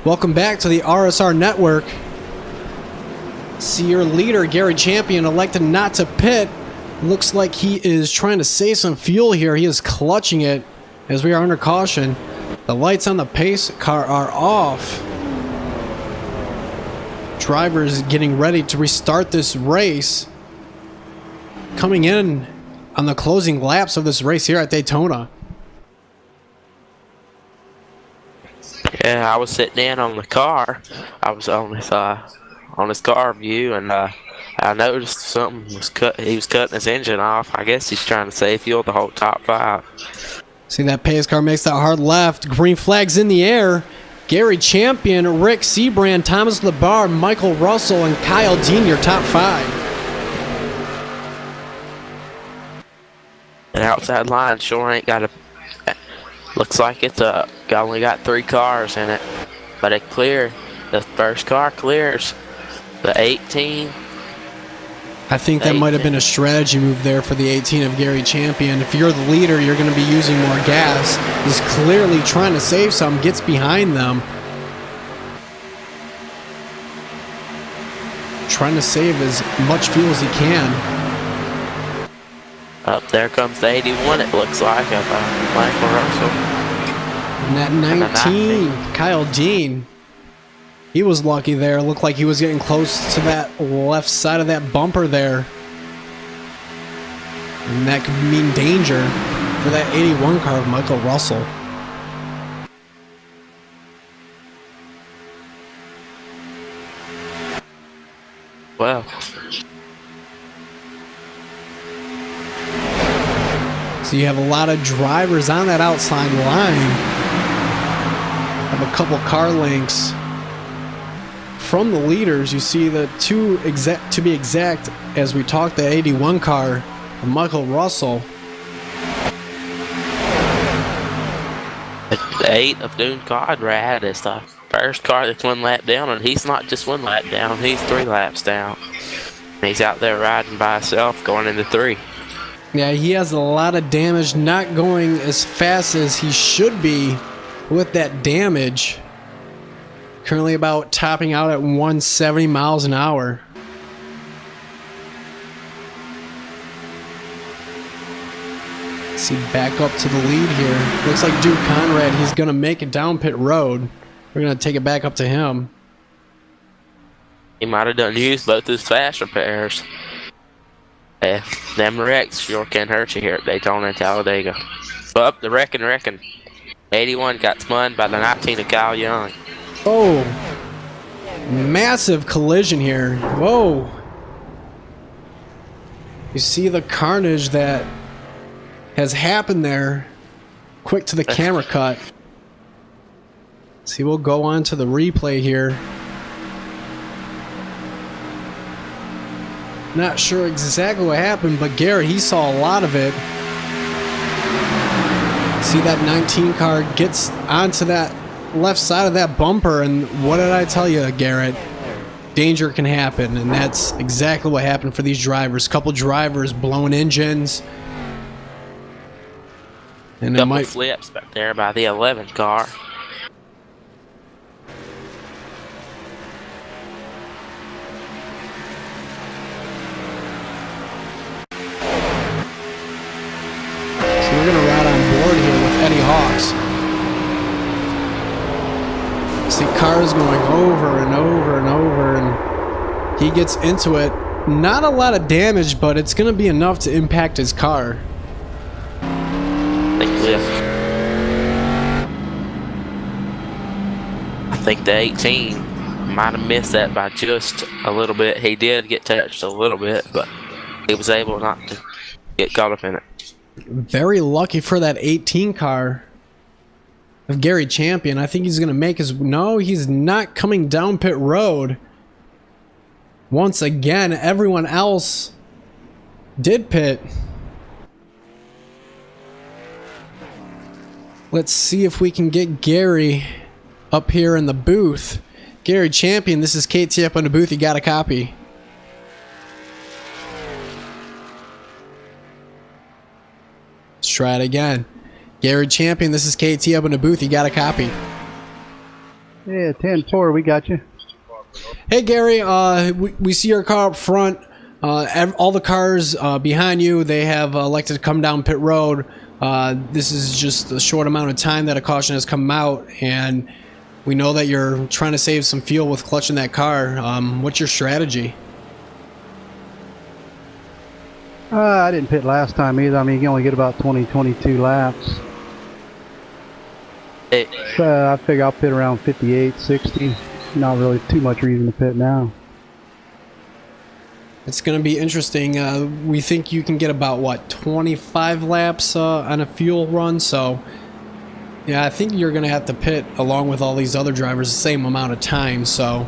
Welcome back to the RSR Network. See your leader, Gary Champion, elected not to pit. Looks like he is trying to save some fuel here. He is clutching it as we are under caution. The lights on the pace car are off. Drivers getting ready to restart this race. Coming in on the closing laps of this race here at Daytona. Yeah, I was sitting in on the car. I was on his car view, and I noticed something was cut. He was cutting his engine off. I guess he's trying to save fuel the whole top 5. See that pace car makes that hard left. Green flags in the air. Gary Champion, Rick Seabrand, Thomas LeBar, Michael Russell, and Kyle Dean, your top 5. And outside line sure ain't got a. Looks like it's only got 3 cars in it, but it cleared. The first car clears. The 18. I think that might have been a strategy move there for the 18 of Gary Champion. If you're the leader, you're going to be using more gas. He's clearly trying to save some, gets behind them. Trying to save as much fuel as he can. Up there comes the 81, it looks like, of Michael Russell. And that 19, Kyle Dean. He was lucky there. Looked like he was getting close to that left side of that bumper there. And that could mean danger for that 81 car of Michael Russell. Well. So you have a lot of drivers on that outside line. Have a couple car lengths from the leaders. You see the to be exact, as we talked, the 81 car of Michael Russell. The 8 of Dune Conrad is the first car that's 1 lap down, and he's not just 1 lap down, he's 3 laps down. And he's out there riding by himself going into 3. Yeah, he has a lot of damage, not going as fast as he should be with that damage. Currently about topping out at 170 miles an hour. See, back up to the lead here. Looks like Duke Conrad, he's going to make it down pit road. We're going to take it back up to him. He might have used both his fast repairs. Yeah, them wrecks sure can hurt you here at Daytona and Talladega. So up the reckon. 81 got spun by the 19 of Kyle Young. Oh, massive collision here. Whoa. You see the carnage that has happened there. Quick to the camera cut. See, we'll go on to the replay here. Not sure exactly what happened, but Garrett, he saw a lot of it. See that 19 car gets onto that left side of that bumper, and what did I tell you, Garrett? Danger can happen, and that's exactly what happened for these drivers. Couple drivers blowing engines. And it Couple might flips back there by the 11 car. So we're gonna ride on board here with Eddie Hawks. See cars going over and over and over, and he gets into it. Not a lot of damage, but it's going to be enough to impact his car. Big lift. I think the 18 might have missed that by just a little bit. He did get touched a little bit, but he was able not to get caught up in it. Very lucky for that 18 car of Gary Champion. I think he's going to make his... No, he's not coming down pit road. Once again, everyone else did pit. Let's see if we can get Gary up here in the booth. Gary Champion, this is KT up on the booth. You got a copy. Let's try it again. Gary Champion, this is KT up in the booth. You got a copy. Yeah, 10-4, we got you. Hey, Gary, we see your car up front. All the cars behind you, they have elected to come down pit road. This is just a short amount of time that a caution has come out, and we know that you're trying to save some fuel with clutching that car. What's your strategy? I didn't pit last time either. I mean, you can only get about 22 laps. I figure I'll pit around 58, 60. Not really too much reason to pit now. It's going to be interesting. We think you can get about, what, 25 laps on a fuel run, so yeah, I think you're going to have to pit along with all these other drivers the same amount of time, so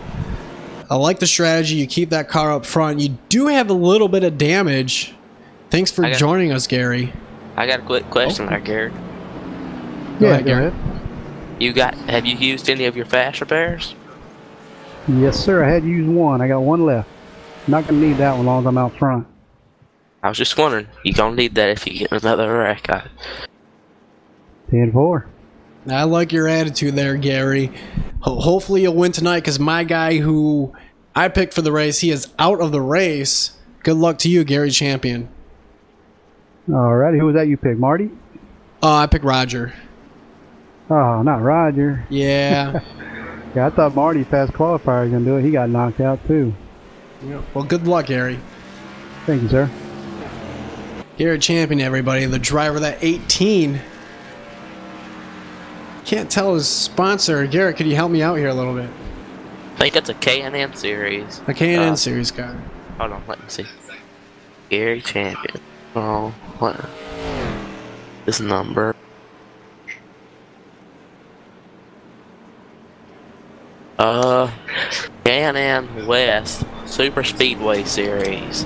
I like the strategy. You keep that car up front. You do have a little bit of damage. Thanks for joining us, Gary. I got a quick question there, Gary. Go ahead, Gary. Have you used any of your fast repairs? Yes, sir. I had used one. I got one left. Not going to need that one as long as I'm out front. I was just wondering. You're going to need that if you get another wreck. 10-4. I like your attitude there, Gary. Hopefully you'll win tonight, because my guy who I picked for the race, he is out of the race. Good luck to you, Gary Champion. Alrighty, who was that you picked? Marty? I picked Roger. Oh, not Roger. Yeah. Yeah, I thought Marty fast qualifier was going to do it. He got knocked out too. Yeah. Well, good luck, Gary. Thank you, sir. Gary Champion, everybody. The driver, that 18. Can't tell his sponsor. Garrett, could you help me out here a little bit? I think it's a K&N series. A K&N series car. Hold on, let me see. Gary Champion. Oh, what? This number. K&N West Super Speedway Series.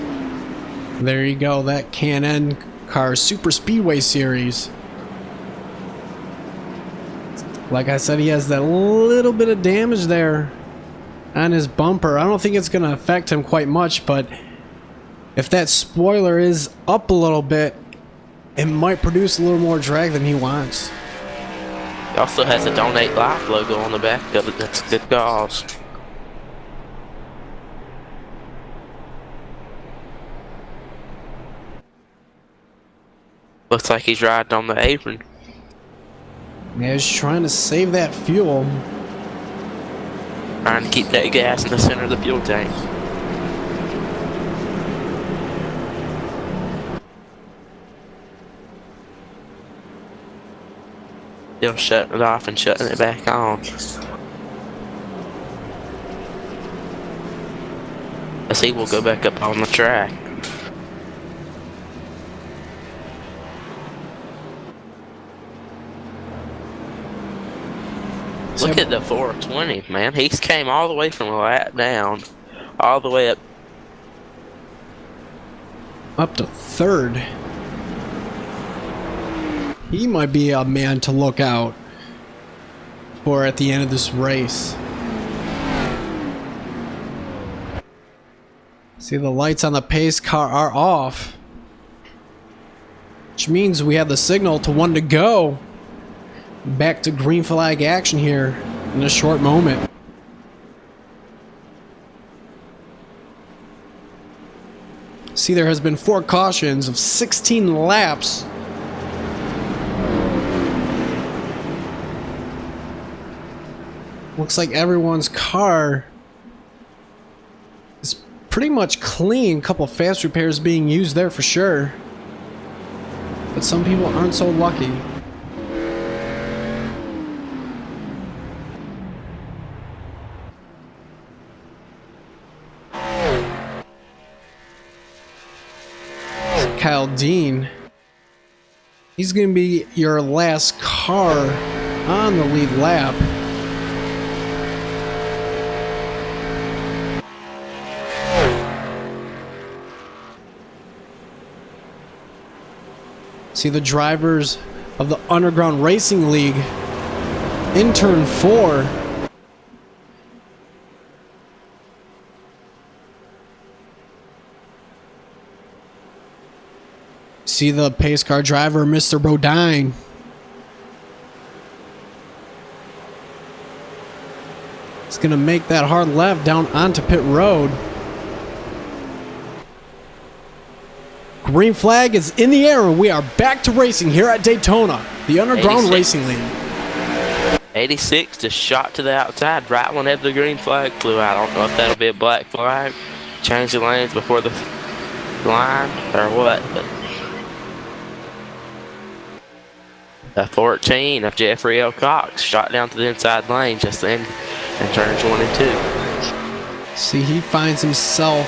There you go, that K&N car Super Speedway Series. Like I said, he has that little bit of damage there on his bumper. I don't think it's going to affect him quite much, but if that spoiler is up a little bit, it might produce a little more drag than he wants. He also has a Donate Life logo on the back of it. That's a good cause. Looks like he's riding on the apron. Yeah, he's trying to save that fuel. Trying to keep that gas in the center of the fuel tank. Still shutting it off and shutting it back on. As he will go back up on the track. Look at the 420, man. He's came all the way from a lap down, all the way up to third. He might be a man to look out for at the end of this race. See, the lights on the pace car are off, which means we have the signal to 1 to go. Back to green flag action here in a short moment. See, there has been 4 cautions of 16 laps. Looks like everyone's car is pretty much clean. A couple of fast repairs being used there for sure. But some people aren't so lucky. Kyle Dean. He's going to be your last car on the lead lap. See, the drivers of the Underground Racing League in turn 4. See the pace car driver, Mr. Bodine. He's going to make that hard left down onto pit road. Green flag is in the air, and we are back to racing here at Daytona, the underground 86. racing league. 86 just shot to the outside right whenever the green flag flew out. I don't know if that'll be a black flag. Change the lanes before the line or what, but the 14 of Jeffrey L. Cox shot down to the inside lane just then in turns 1 and 2. See, he finds himself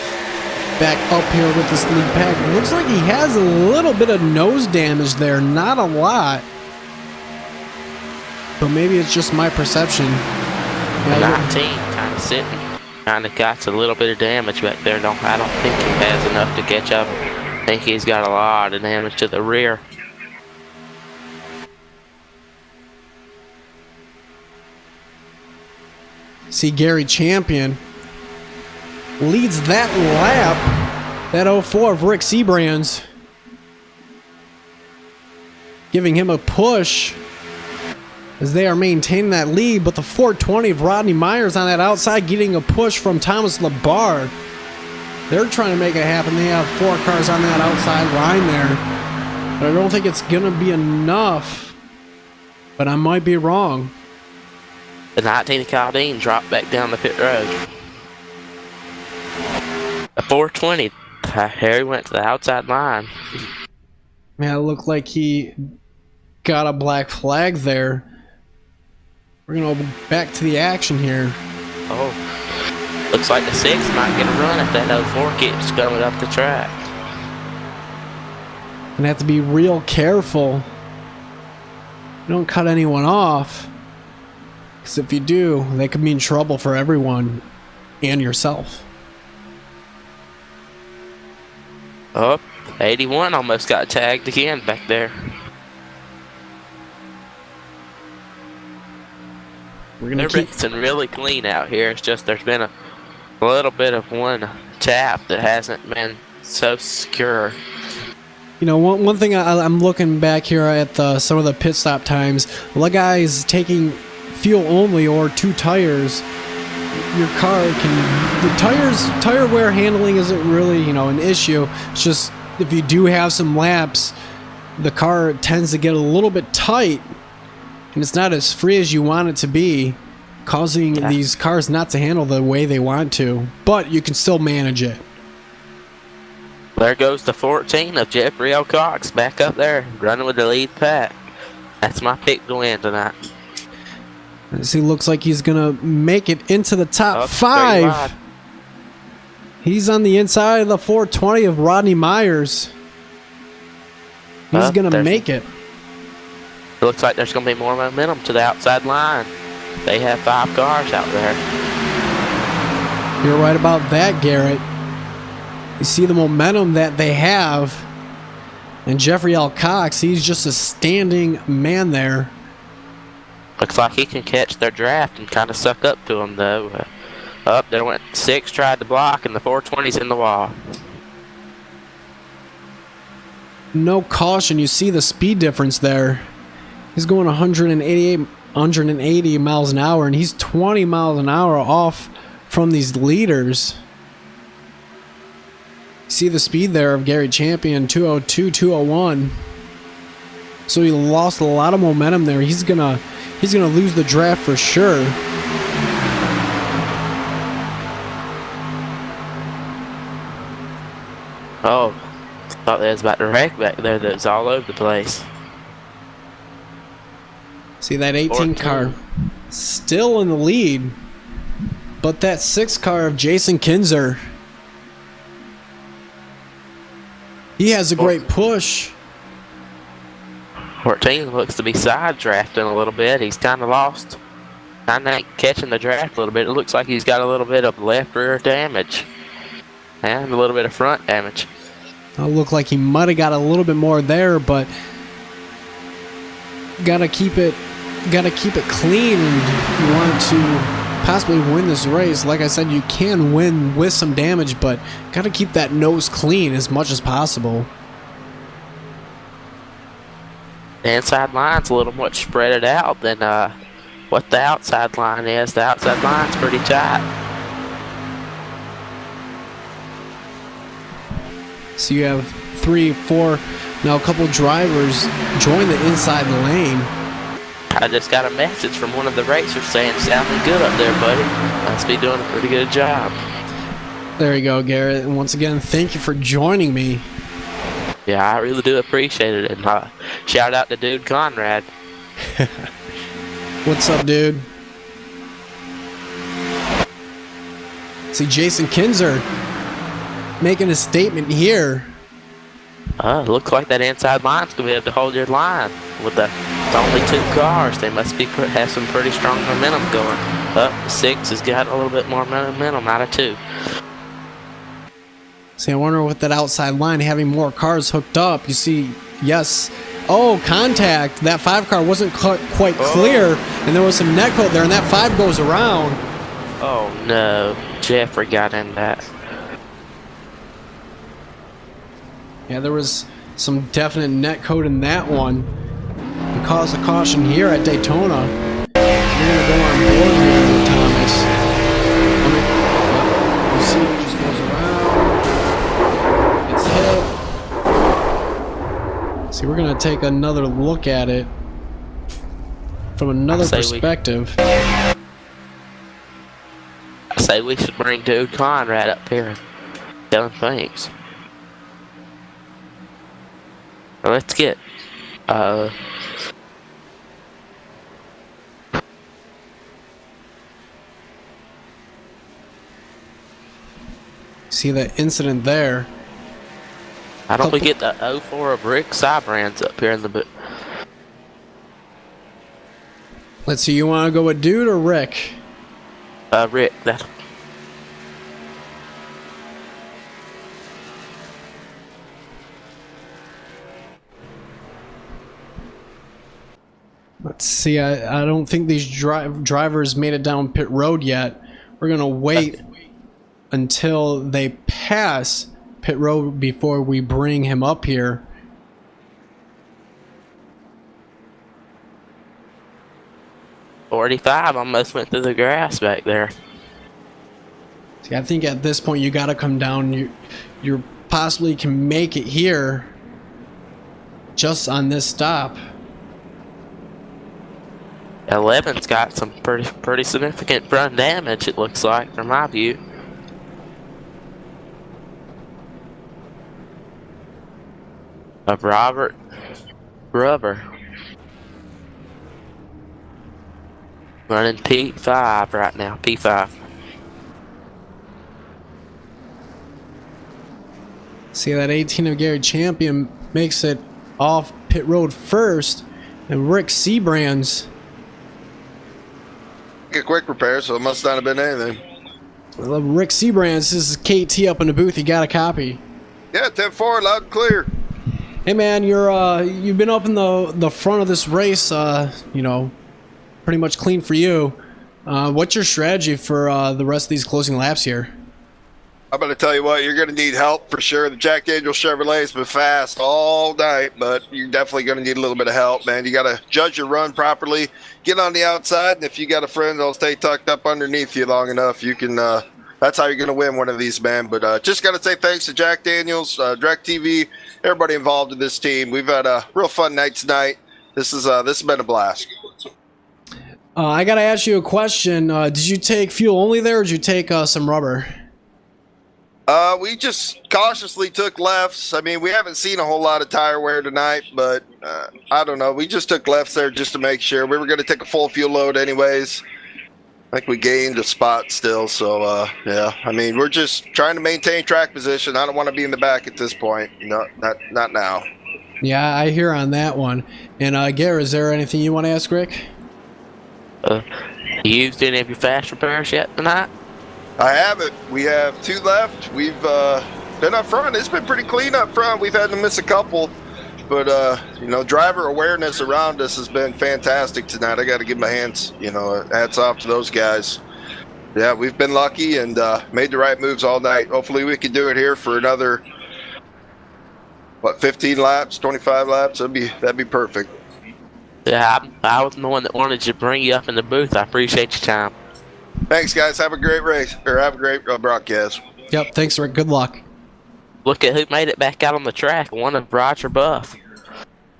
back up here with this lead pack. Looks like he has a little bit of nose damage there, not a lot. But maybe it's just my perception. 19 kind of sitting. Kind of got a little bit of damage back there. I don't think he has enough to catch up. I think he's got a lot of damage to the rear. See, Gary Champion leads that lap. That 04 of Rick Seabrands, giving him a push as they are maintaining that lead, but the 420 of Rodney Myers on that outside getting a push from Thomas Labarre. They're trying to make it happen. They have 4 cars on that outside line there, but I don't think it's gonna be enough, but I might be wrong. The 19 of Caldine dropped back down the pit road. The 420, Harry went to the outside line. Man, it looked like he got a black flag there. We're gonna go back to the action here. Oh, looks like the 6 might get a run if that 04 keeps coming up the track. Gonna have to be real careful. Don't cut anyone off, because if you do, they could be in trouble for everyone and yourself. Oh, 81 almost got tagged again back there. They're racing really clean out here. It's just there's been a little bit of one tap that hasn't been so secure. You know, one thing I'm looking back here at some of the pit stop times. A lot of guys taking fuel only or 2 tires. Your car can, tire wear handling isn't really, an issue. It's just if you do have some laps, the car tends to get a little bit tight, and it's not as free as you want it to be, causing these cars not to handle the way they want to. But you can still manage it. There goes the 14 of Jeffrey L. Cox back up there, running with the lead pack. That's my pick to win tonight. He looks like he's gonna make it into the top 5. He's on the inside of the 420 of Rodney Myers. He's gonna make it. It looks like there's gonna be more momentum to the outside line. They have 5 cars out there. You're right about that, Garrett. You see the momentum that they have. And Jeffrey L. Cox, he's just a standing man there. Looks like he can catch their draft and kind of suck up to them, though. Up there went 6, tried to block, and the 420's in the wall. No caution. You see the speed difference there. He's going 180 miles an hour, and he's 20 miles an hour off from these leaders. See the speed there of Gary Champion, 202, 201. So he lost a lot of momentum there. He's gonna lose the draft for sure. Oh, thought they was about to wreck back there. That was all over the place. See that 18 car still in the lead, but that 6 car of Jason Kinzer, he has a great push. 14 looks to be side drafting a little bit. He's kind of lost. Kind of catching the draft a little bit. It looks like he's got a little bit of left rear damage and a little bit of front damage. It looked like he might have got a little bit more there, but gotta keep it clean. And if you want to possibly win this race, like I said, you can win with some damage, but gotta keep that nose clean as much as possible. The inside line's a little much spread it out than what the outside line is. The outside line's pretty tight. So you have 3, 4, now a couple drivers join the inside lane. I just got a message from one of the racers saying, sounding good up there, buddy. Must be doing a pretty good job. There you go, Garrett. And once again, thank you for joining me. Yeah, I really do appreciate it. And shout out to Dude Conrad. What's up, dude? See, Jason Kinzer making a statement here. Looks like that inside line's going to be able to hold your line. With the only 2 cars, they must be have some pretty strong momentum going. Up, 6 has got a little bit more momentum out of 2. See, I wonder with that outside line having more cars hooked up. You see, yes. Oh, contact. That 5 car wasn't quite clear, and there was some neck hold there, and that 5 goes around. Oh, no. Jeffrey got in that. Yeah, there was some definite net code in that one. The cause of caution here at Daytona. We're going to go on board here with Thomas. You see it just goes around. It's hit. See, we're going to take another look at it from another perspective. I say we should bring Dude Conrad up here and tell him things. Let's get see that incident there. How don't we get the 04 of Rick Cybrands up here in the boot? Let's see, you want to go with Dude or Rick? Rick, that. Let's see, I don't think these drivers made it down pit road yet. We're going to wait until they pass pit road before we bring him up here. .45 almost went through the grass back there. See, I think at this point you got to come down. You possibly can make it here just on this stop. 11's got some pretty significant front damage, it looks like, from my view. Of Robert Rubber. Running P5 right now, P5. See, that 18 of Gary Champion makes it off pit road first, and Rick Cybrands. A quick repair, so it must not have been anything. Well, Rick Cybrands, this is KT up in the booth. You got a copy? Yeah, 10-4, loud and clear. Hey man, you've been up in the front of this race. You know, pretty much clean for you. What's your strategy for the rest of these closing laps here? I'm going to tell you what, you're going to need help for sure. The Jack Daniels Chevrolet's been fast all night, but you're definitely going to need a little bit of help, man. You got to judge your run properly, get on the outside, and if you got a friend that'll stay tucked up underneath you long enough, you can. That's how you're going to win one of these, man. But just got to say thanks to Jack Daniels, DirecTV, everybody involved in this team. We've had a real fun night tonight. This has been a blast. I got to ask you a question. Did you take fuel only there, or did you take some rubber? We just cautiously took lefts. I mean, we haven't seen a whole lot of tire wear tonight, but I don't know. We just took lefts there just to make sure. We were going to take a full fuel load anyways. I think we gained a spot still, so yeah. I mean, we're just trying to maintain track position. I don't want to be in the back at this point. No, not now. Yeah, I hear on that one. And Gary, is there anything you want to ask Rick? You used any of your fast repairs yet tonight? I haven't. We have 2 left. We've been up front. It's been pretty clean up front. We've had to miss a couple, but you know, driver awareness around us has been fantastic tonight. I got to give my hats off to those guys. Yeah, we've been lucky and made the right moves all night. Hopefully, we can do it here for another 15 laps, 25 laps. That'd be perfect. Yeah, I was the one that wanted to bring you up in the booth. I appreciate your time. Thanks, guys. Have a great race, or have a great broadcast. Yep, thanks, Rick. Good luck. Look at who made it back out on the track. One of Roger Buff.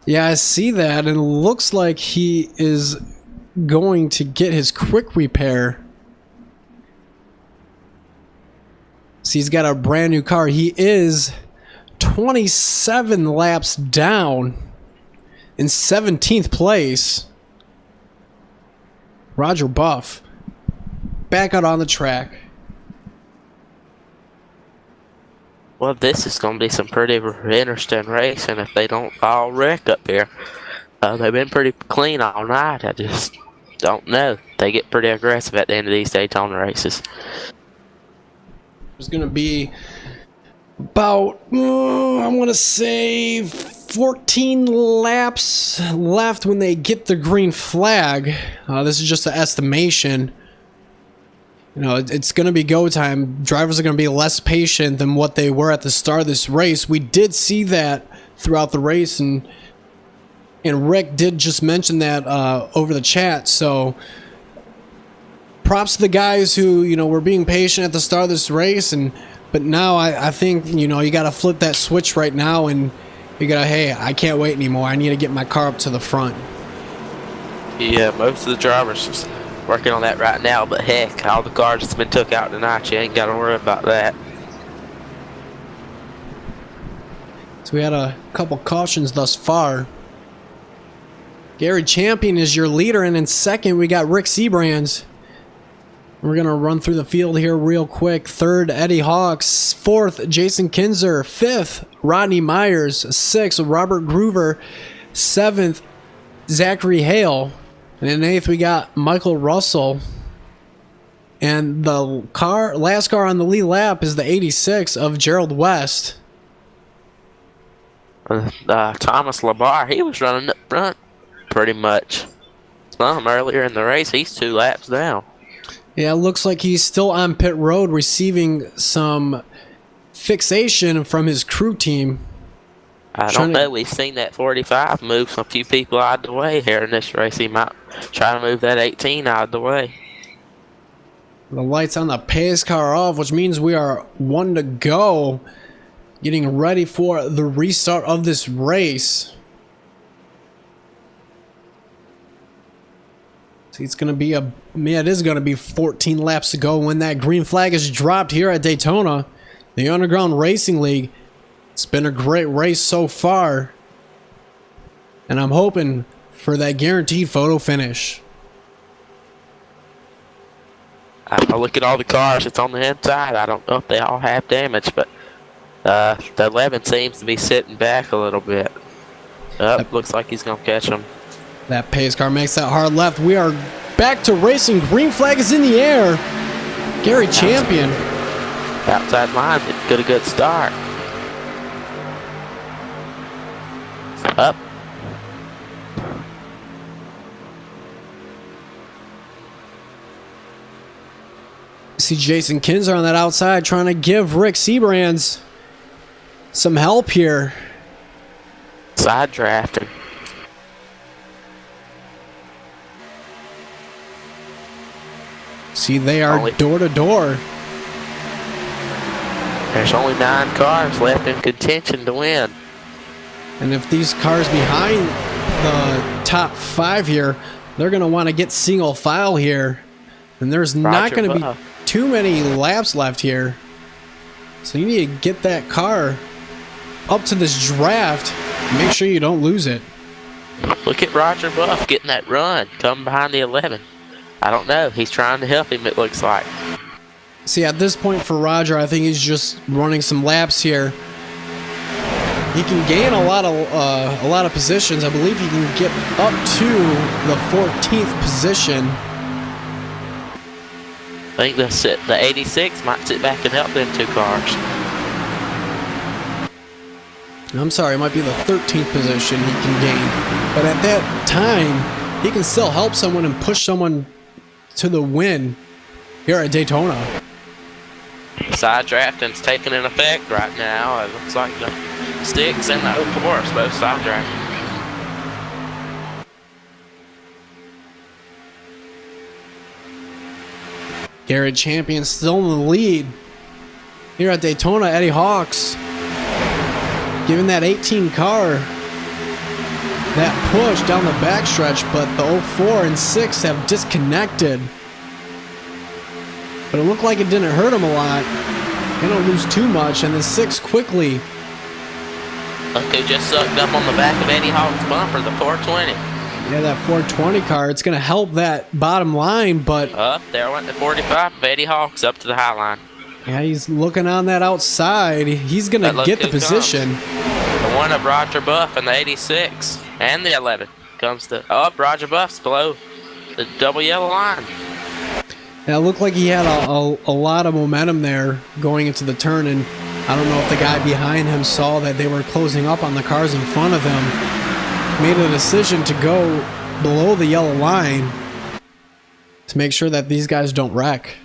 Yeah, I see that, and it looks like he is going to get his quick repair. See, he's got a brand new car. He is 27 laps down in 17th place. Roger Buff back out on the track. Well, this is going to be some pretty interesting racing if they don't all wreck up here. They've been pretty clean all night. I just don't know. They get pretty aggressive at the end of these Daytona races. There's going to be about, I want to say, 14 laps left when they get the green flag. This is just an estimation. You know, it's going to be go time. Drivers are going to be less patient than what they were at the start of this race. We did see that throughout the race, and Rick did just mention that over the chat. So props to the guys who, you know, were being patient at the start of this race, but now I think, you know, you got to flip that switch right now, and you got to, hey, I can't wait anymore. I need to get my car up to the front. Yeah, most of the drivers just working on that right now, but heck, all the cars that's been took out tonight, you ain't got to worry about that. So we had a couple cautions thus far. Gary Champion is your leader, and in second we got Rick Seabrands. We're going to run through the field here real quick. Third, Eddie Hawks. Fourth, Jason Kinzer. Fifth, Rodney Myers. Sixth, Robert Groover. Seventh, Zachary Hale. And in eighth, we got Michael Russell. And the last car on the lead lap is the 86 of Gerald West. Thomas Labar, he was running up front pretty much. Some earlier in the race, he's 2 laps down. Yeah, it looks like he's still on pit road receiving some fixation from his crew team. I don't know. We've seen that 45 move some few people out of the way here in this race. He might try to move that 18 out of the way. The lights on the pace car off, which means we are 1 to go. Getting ready for the restart of this race. See, it's going to be it is going to be 14 laps to go when that green flag is dropped here at Daytona. The Underground Racing League. It's been a great race so far. And I'm hoping for that guaranteed photo finish. I look at all the cars. It's on the inside. I don't know if they all have damage, but the 11 seems to be sitting back a little bit. Looks like he's going to catch him. That pace car makes that hard left. We are back to racing. Green flag is in the air. Gary Champion. Outside line. Get a good start. Up. See Jason Kinzer on that outside trying to give Rick Seabrands some help here. Side drafting. See, they are door to door. There's only 9 cars left in contention to win. And if these cars behind the top 5 here, they're going to want to get single file here. And there's not going to be too many laps left here. So you need to get that car up to this draft. Make sure you don't lose it. Look at Roger Buff getting that run. Coming behind the 11. I don't know. He's trying to help him, it looks like. See, at this point for Roger, I think he's just running some laps here. He can gain a lot of positions. I believe he can get up to the 14th position. I think the 86 might sit back and help them 2 cars. I'm sorry, it might be the 13th position he can gain. But at that time, he can still help someone and push someone to the win here at Daytona. Side drafting's taking an effect right now. It looks like the sticks and the 04 are both side drafting. Garrett Champion still in the lead. Here at Daytona, Eddie Hawks giving that 18 car that push down the backstretch, but the 04 and 6 have disconnected. But it looked like it didn't hurt him a lot. They don't lose too much, and the 6 quickly. Look who just sucked up on the back of Eddie Hawk's bumper, the 420. Yeah, that 420 car, it's going to help that bottom line, but... Up there went the 45 of Eddie Hawks up to the high line. Yeah, he's looking on that outside. He's going to get the position. The one of Roger Buff and the 86 and the 11 comes to... Oh, Roger Buff's below the double yellow line. Yeah, it looked like he had a lot of momentum there going into the turn, and I don't know if the guy behind him saw that they were closing up on the cars in front of him. Made a decision to go below the yellow line to make sure that these guys don't wreck.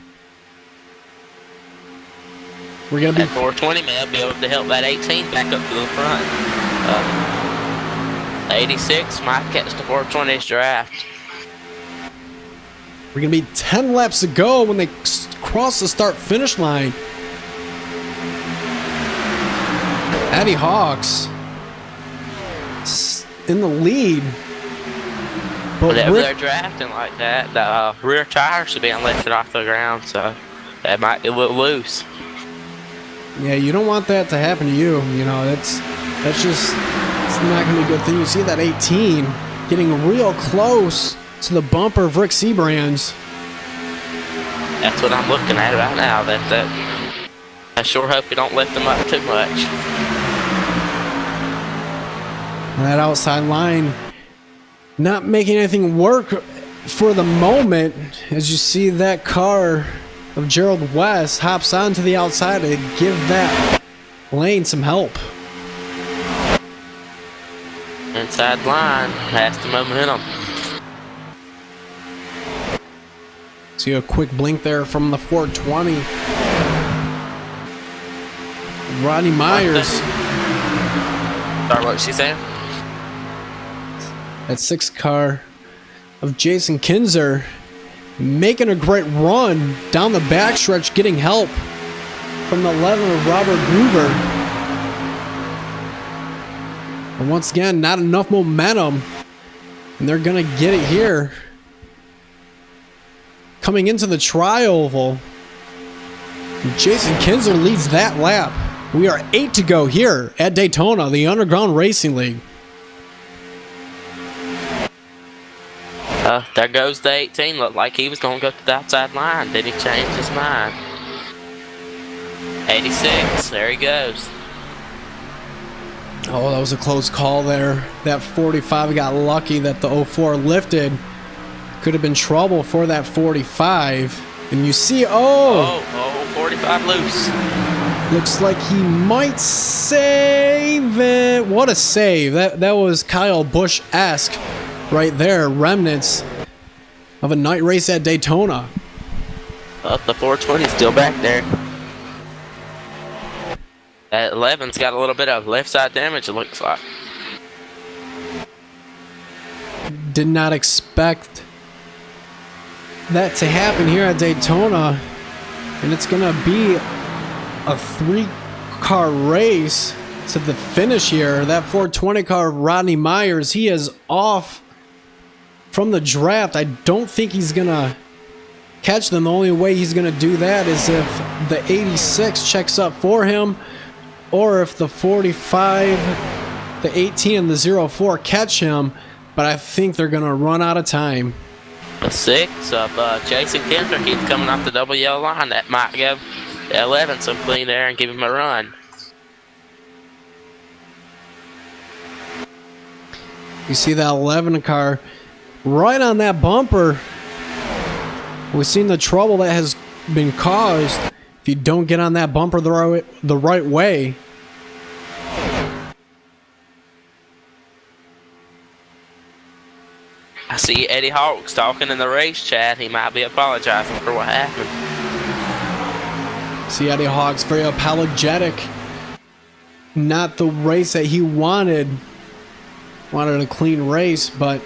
We're gonna be... That 420 may be able to help that 18 back up to the front. The 86 might catch the 420's draft. We're going to be 10 laps to go when they cross the start-finish line. Eddie Hawks in the lead. But whenever they're drafting like that, the rear tires are being lifted off the ground, so that might get a little loose. Yeah, you don't want that to happen to you. You know, that's just, it's not going to be a good thing. You see that 18 getting real close to the bumper of Rick Seabrands. That's what I'm looking at right now. That I sure hope we don't lift them up too much. And that outside line not making anything work for the moment, as you see that car of Gerald West hops onto the outside to give that lane some help. Inside line has the momentum. See a quick blink there from the 420. Rodney Myers. Sorry, what was she saying? That 6 car of Jason Kinzer making a great run down the backstretch, getting help from the 11 of Robert Groover. And once again, not enough momentum, and they're gonna get it here. Coming into the tri-oval, Jason Kinzer leads that lap. We are 8 to go here at Daytona, the Underground Racing League. There goes the 18. Looked like he was going to go to the outside line. Did he change his mind? 86. There he goes. Oh, that was a close call there. That 45 got lucky that the 04 lifted. Could have been trouble for that 45. And you see, 45 loose. Looks like he might save it. What a save. That was Kyle Busch-esque right there. Remnants of a night race at Daytona. The 420 is still back there. That 11's got a little bit of left side damage, it looks like. Did not expect that to happen here at Daytona. And it's going to be a 3-car race to the finish here. That 420 car of Rodney Myers, he is off from the draft. I don't think he's going to catch them. The only way he's going to do that is if the 86 checks up for him, or if the 45, the 18, and the 04 catch him. But I think they're going to run out of time. The 6 of Jason Kinzer keeps coming off the double yellow line. That might give the 11 some clean air and give him a run. You see that 11 car right on that bumper. We've seen the trouble that has been caused if you don't get on that bumper the right way. I see Eddie Hawks talking in the race chat. He might be apologizing for what happened. See Eddie Hawks very apologetic. Not the race that he wanted. Wanted a clean race, but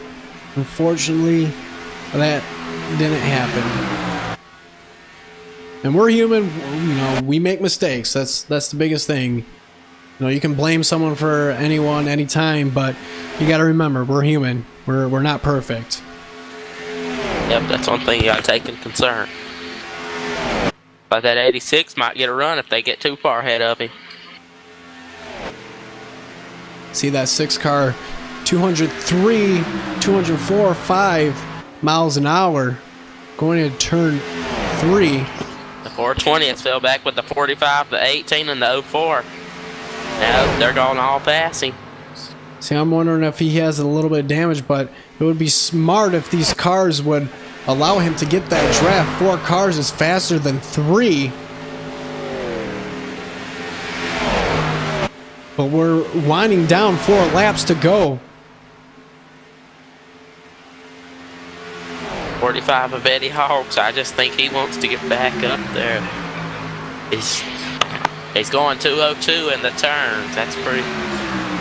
unfortunately that didn't happen. And we're human, you know, we make mistakes. That's the biggest thing. You know, you can blame someone for anyone, anytime, but you got to remember, we're human. We're not perfect. Yep, that's one thing you got to take into concern. But that 86 might get a run if they get too far ahead of him. See that 6 car, 203, 204, 5 miles an hour going into turn 3. The 420 has fell back with the 45, the 18, and the 04. Now they're going all passing. See, I'm wondering if he has a little bit of damage, but it would be smart if these cars would allow him to get that draft. 4 cars is faster than 3. But we're winding down 4 laps to go. 45 of Eddie Hawks. I just think he wants to get back up there. He's going 202 in the turns. That's pretty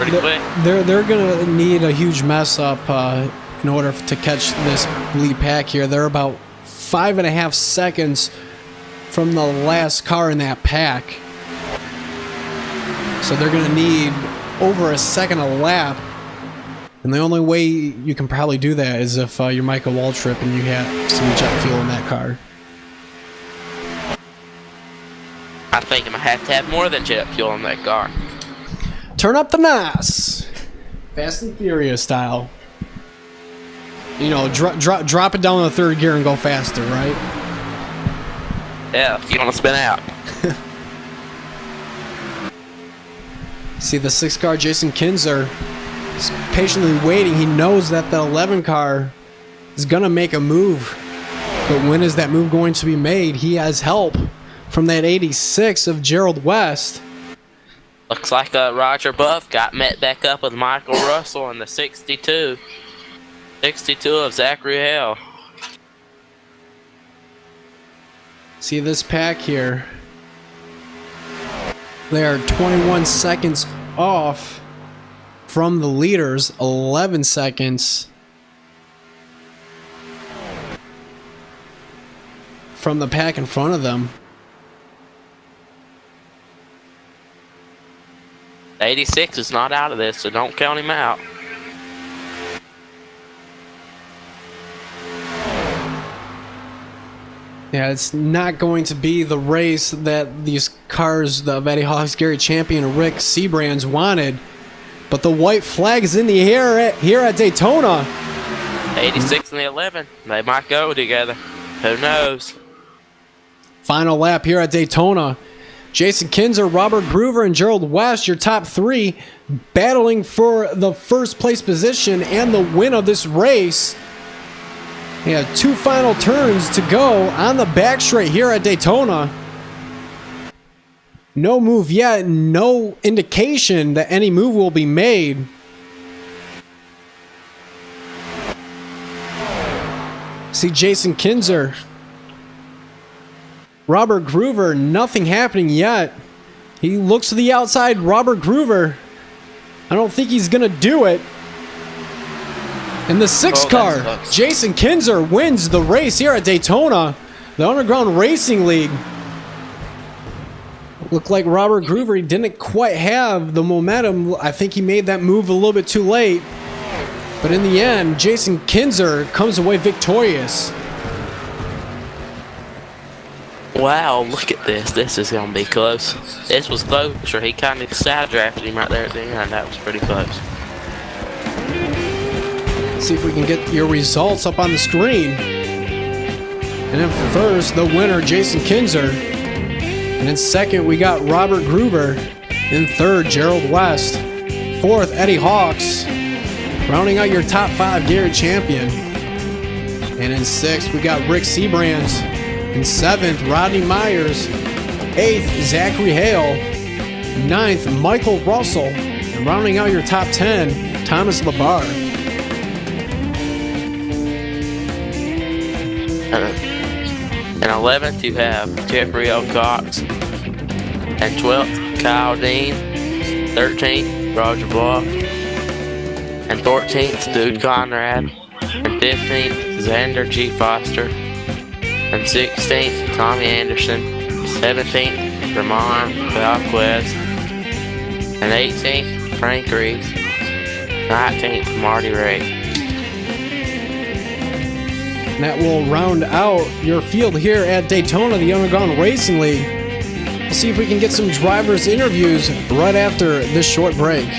quick. They're gonna need a huge mess up in order to catch this lead pack here. They're about 5.5 seconds from the last car in that pack. So they're going to need over a second a lap. And the only way you can probably do that is if you're Michael Waltrip and you have some jet fuel in that car. I think I'm going to have more than jet fuel in that car. Turn up the NOS. Fast and Furious style. You know, drop it down in the 3rd gear and go faster, right? Yeah, if you want to spin out. See the 6 car, Jason Kinzer, is patiently waiting. He knows that the 11 car is going to make a move. But when is that move going to be made? He has help from that 86 of Gerald West. Looks like Roger Buff got met back up with Michael Russell in the 62. 62 of Zachary Hale. See this pack here. They are 21 seconds off from the leaders, 11 seconds from the pack in front of them. 86 is not out of this, so don't count him out. Yeah, it's not going to be the race that these cars, the Eddie Hawks, Gary Champion, and Rick Seabrands wanted. But the white flag is in the air here at Daytona. 86 and the 11. They might go together. Who knows? Final lap here at Daytona. Jason Kinzer, Robert Groover, and Gerald West, your top 3, battling for the first place position and the win of this race. Yeah, 2 final turns to go on the back straight here at Daytona. No move yet, no indication that any move will be made. See Jason Kinzer, Robert Groover, nothing happening yet. He looks to the outside, Robert Groover. I don't think he's going to do it. In the 6 car, Jason Kinzer wins the race here at Daytona, the Underground Racing League. Looked like Robert Groover, he didn't quite have the momentum. I think he made that move a little bit too late. But in the end, Jason Kinzer comes away victorious. Wow, look at this. This is going to be close. This was closer. He kind of side drafted him right there at the end. That was pretty close. See if we can get your results up on the screen. And in first, the winner, Jason Kinzer. And in second, we got Robert Groover. In third, Gerald West. Fourth, Eddie Hawks. Rounding out your top 5, Gary Champion. And in sixth, we got Rick Seabrands. In seventh, Rodney Myers. Eighth, Zachary Hale. Ninth, Michael Russell. And rounding out your top 10, Thomas Labar. And 11th, you have Jeffrey L. Cox. And 12th, Kyle Dean. 13th, Roger Block. And 14th, Dude Conrad. And 15th, Xander G. Foster. And 16th, Tommy Anderson. 17th, Ramon Valquez. And 18th, Frank Reese. 19th, Marty Ray. And that will round out your field here at Daytona, the Underground Racing League. We'll see if we can get some drivers' interviews right after this short break.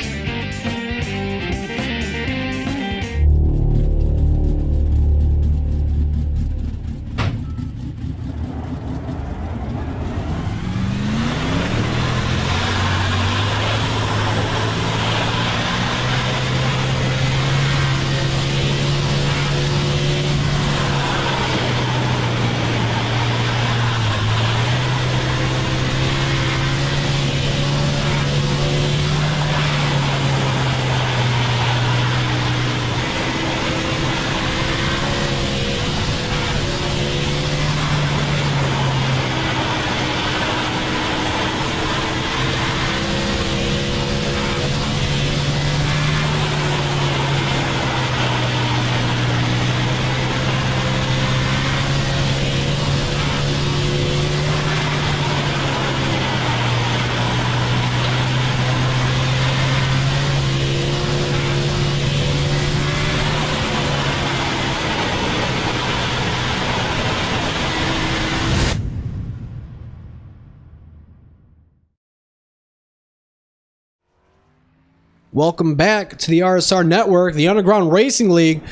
Welcome back to the RSR Network, the Underground Racing League.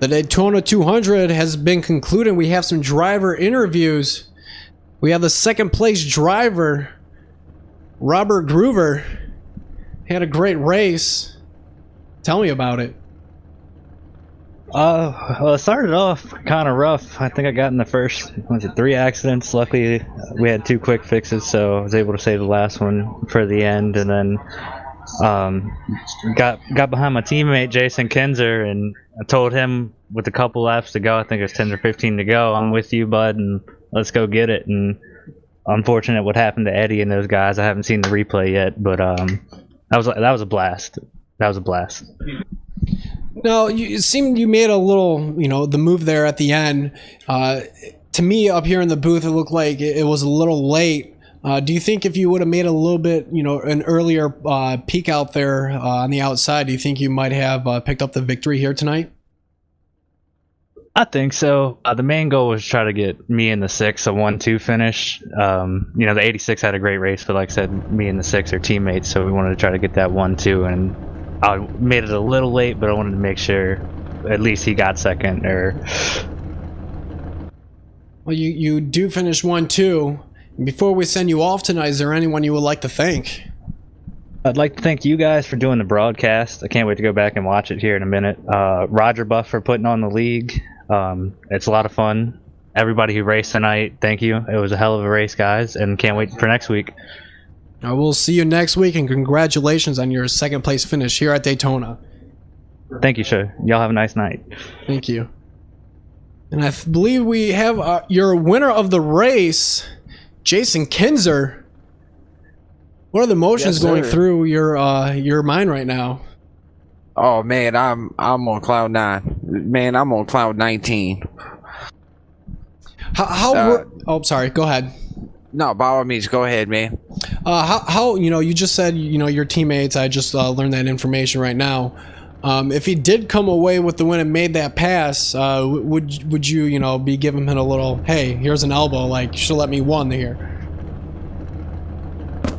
The Daytona 200 has been concluded. We have some driver interviews. We have the second place driver, Robert Groover. He had a great race. Tell me about it. Well, it started off kind of rough. I think I got in the first 3 accidents. Luckily, we had 2 quick fixes, so I was able to save the last one for the end. And then got behind my teammate Jason Kinzer, and I told him with a couple laps to go, I think it was 10 or 15 to go, I'm with you, bud, and let's go get it. And unfortunate what happened to Eddie and those guys. I haven't seen the replay yet, but that was a blast. That was a blast. No, it seemed you made a little, the move there at the end. To me, up here in the booth, it looked like it was a little late. Do you think if you would have made a little bit, an earlier peak out there on the outside, do you think you might have picked up the victory here tonight? I think so. The main goal was to try to get me in the 6, a 1-2 finish. The 86 had a great race, but like I said, me and the 6 are teammates, so we wanted to try to get that 1-2, and I made it a little late, but I wanted to make sure at least he got second. Well, you do finish 1-2. Before we send you off tonight, is there anyone you would like to thank? I'd like to thank you guys for doing the broadcast. I can't wait to go back and watch it here in a minute. Roger Buff for putting on the league. It's a lot of fun. Everybody who raced tonight, thank you. It was a hell of a race, guys, and can't wait for next week. I will see you next week, and congratulations on your second place finish here at Daytona. Thank you, sir. Y'all have a nice night. Thank you. And I believe we have your winner of the race, Jason Kinzer. What are the emotions going through your mind right now? Oh man, I'm on cloud 9. Man, I'm on cloud 19. Sorry, go ahead. No, by all means, go ahead, man. How you just said your teammates. I just learned that information right now. If he did come away with the win and made that pass, would you be giving him a little, hey, here's an elbow, like you should let me win here?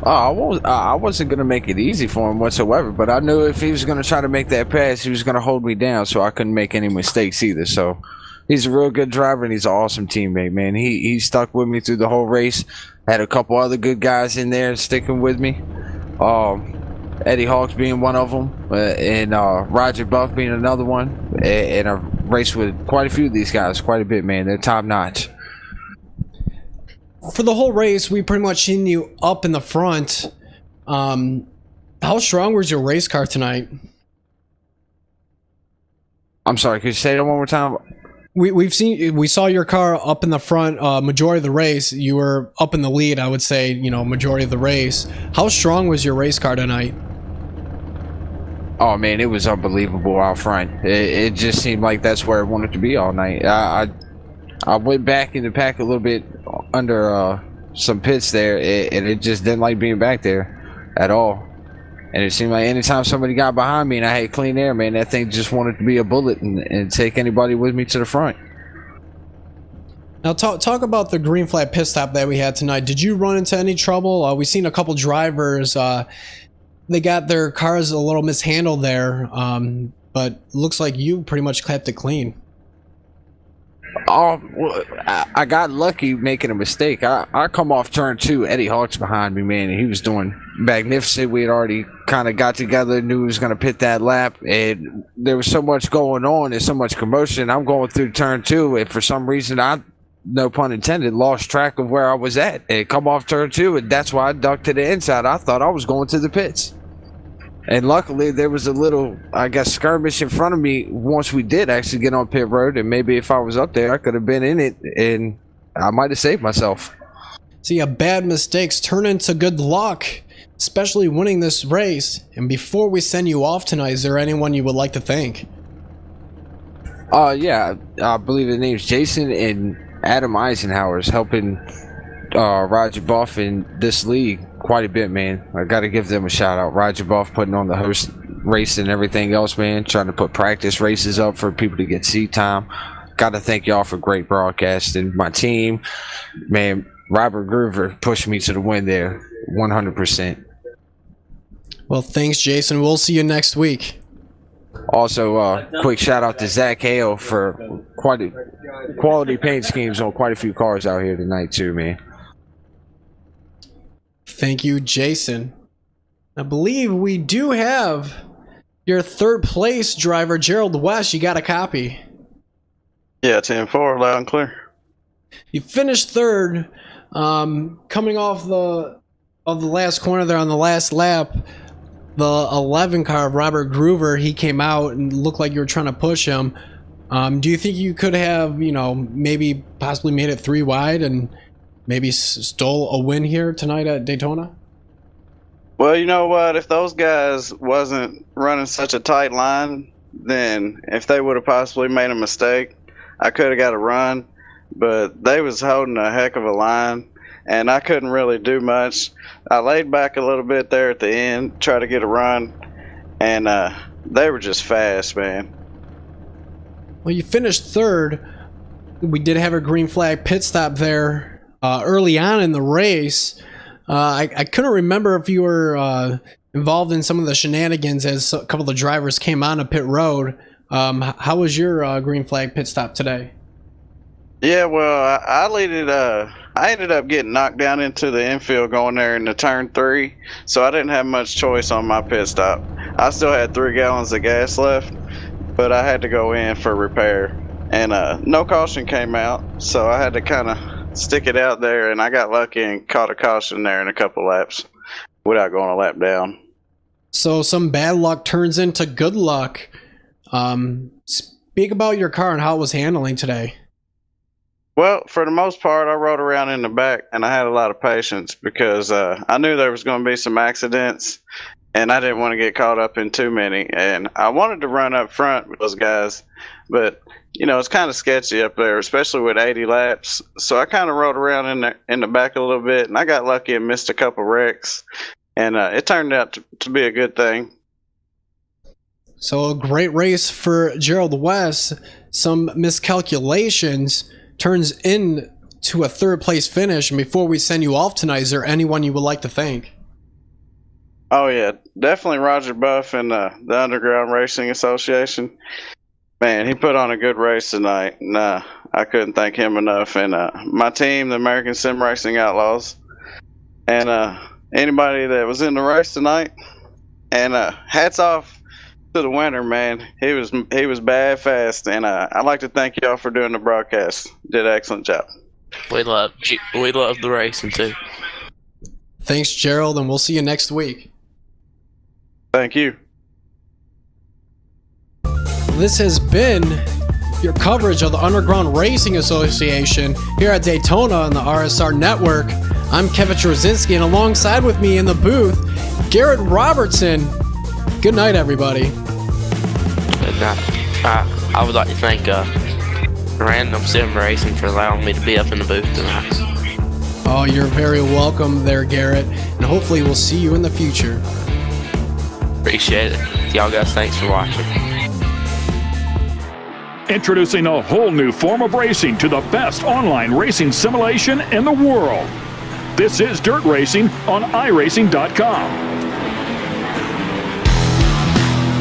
I wasn't gonna make it easy for him whatsoever, but I knew if he was gonna try to make that pass, he was gonna hold me down, so I couldn't make any mistakes either. So he's a real good driver, and he's an awesome teammate, man. He stuck with me through the whole race. Had a couple other good guys in there sticking with me. Eddie Hawks being one of them, and Roger Buff being another one. And I raced with quite a few of these guys, quite a bit, man. They're top notch. For the whole race, we pretty much seen you up in the front. How strong was your race car tonight? I'm sorry, could you say that one more time? We saw your car up in the front majority of the race. You were up in the lead, I would say, majority of the race. How strong was your race car tonight? Oh man, it was unbelievable out front. It just seemed like that's where I wanted to be all night. I went back in the pack a little bit under some pits there, and it just didn't like being back there at all. And it seemed like anytime somebody got behind me and I had clean air, man, that thing just wanted to be a bullet and take anybody with me to the front. Now talk about the green flag pit stop that we had tonight. Did you run into any trouble? We've seen a couple drivers. They got their cars a little mishandled there, but looks like you pretty much kept it clean. Oh, well, I got lucky making a mistake. I come off turn 2. Eddie Hawk's behind me, man, and he was doing magnificent. We had already kind of got together, knew he was going to pit that lap, and there was so much going on and so much commotion. I'm going through turn 2, and for some reason, no pun intended, lost track of where I was at. And come off turn 2, and that's why I ducked to the inside. I thought I was going to the pits. And luckily, there was a little, I guess, skirmish in front of me once we did actually get on pit road. And maybe if I was up there, I could have been in it, and I might have saved myself. See, bad mistakes turn into good luck, especially winning this race. And before we send you off tonight, is there anyone you would like to thank? Yeah, I believe the name's Jason and Adam Eisenhower's helping Roger Buff in this league quite a bit, man. I got to give them a shout out. Roger Buff putting on the host race and everything else, man. Trying to put practice races up for people to get seat time. Got to thank y'all for great broadcasting. My team, man, Robert Groover pushed me to the win there, 100%. Well, thanks, Jason. We'll see you next week. Also, quick shout out to Zach Hale for quality paint schemes on quite a few cars out here tonight too, man. Thank you, Jason. I believe we do have your third place driver, Gerald West. You got a copy. Yeah, 10-4, loud and clear. You finished third, coming off the last corner there on the last lap. The 11 car of Robert Groover, he came out and looked like you were trying to push him. Do you think you could have, maybe possibly made it 3 wide and maybe stole a win here tonight at Daytona? Well, you know what? If those guys wasn't running such a tight line, then if they would have possibly made a mistake, I could have got a run. But they was holding a heck of a line, and I couldn't really do much. I laid back a little bit there at the end, try to get a run, and they were just fast, man. Well, you finished third. We did have a green flag pit stop there early on in the race. I couldn't remember if you were involved in some of the shenanigans as a couple of the drivers came on to pit road. How was your green flag pit stop today? Yeah, well, I ended up getting knocked down into the infield going there into turn 3, so I didn't have much choice on my pit stop. I still had 3 gallons of gas left, but I had to go in for repair. And no caution came out, so I had to kind of stick it out there, and I got lucky and caught a caution there in a couple laps without going a lap down. So some bad luck turns into good luck. Speak about your car and how it was handling today. Well, for the most part, I rode around in the back, and I had a lot of patience because I knew there was going to be some accidents, and I didn't want to get caught up in too many. And I wanted to run up front with those guys, but it's kind of sketchy up there, especially with 80 laps. So I kind of rode around in the back a little bit, and I got lucky and missed a couple wrecks, and it turned out to be a good thing. So a great race for Gerald West. Some miscalculations turns into a third place finish. And before we send you off tonight, is there anyone you would like to thank? Oh yeah, definitely Roger Buff and the Underground Racing Association. Man, he put on a good race tonight, and I couldn't thank him enough. And my team, the American Sim Racing Outlaws, and anybody that was in the race tonight. And hats off to the winner, man. He was bad fast, and I'd like to thank y'all for doing the broadcast. Did an excellent job. We love the racing too. Thanks, Gerald, and we'll see you next week. Thank you. This has been your coverage of the Underground Racing Association here at Daytona on the RSR Network. I'm Kevin Trzynski, and alongside with me in the booth, Garrett Robertson. Good night, everybody. Good night. I would like to thank Random Sim Racing for allowing me to be up in the booth tonight. Oh, you're very welcome there, Garrett, and hopefully we'll see you in the future. Appreciate it. Y'all guys, thanks for watching. Introducing a whole new form of racing to the best online racing simulation in the world. This is Dirt Racing on iRacing.com.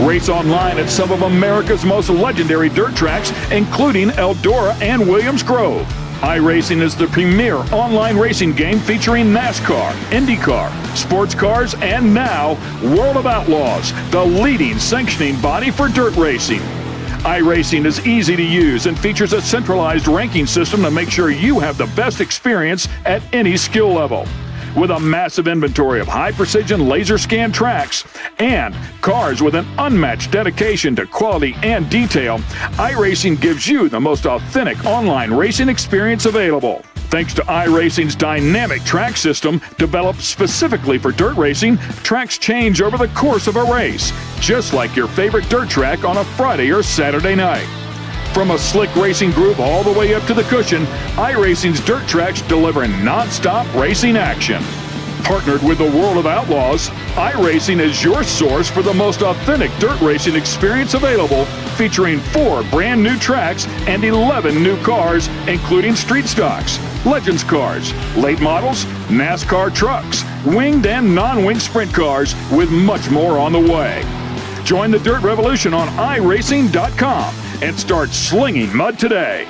Race online at some of America's most legendary dirt tracks, including Eldora and Williams Grove. iRacing is the premier online racing game featuring NASCAR, IndyCar, sports cars, and now World of Outlaws, the leading sanctioning body for dirt racing. iRacing is easy to use and features a centralized ranking system to make sure you have the best experience at any skill level. With a massive inventory of high-precision laser scan tracks and cars with an unmatched dedication to quality and detail, iRacing gives you the most authentic online racing experience available. Thanks to iRacing's dynamic track system, developed specifically for dirt racing, tracks change over the course of a race, just like your favorite dirt track on a Friday or Saturday night. From a slick racing groove all the way up to the cushion, iRacing's dirt tracks deliver non-stop racing action. Partnered with the World of Outlaws, iRacing is your source for the most authentic dirt racing experience available, featuring 4 brand new tracks and 11 new cars, including street stocks, Legends cars, late models, NASCAR trucks, winged and non-winged sprint cars, with much more on the way. Join the Dirt Revolution on iRacing.com and start slinging mud today.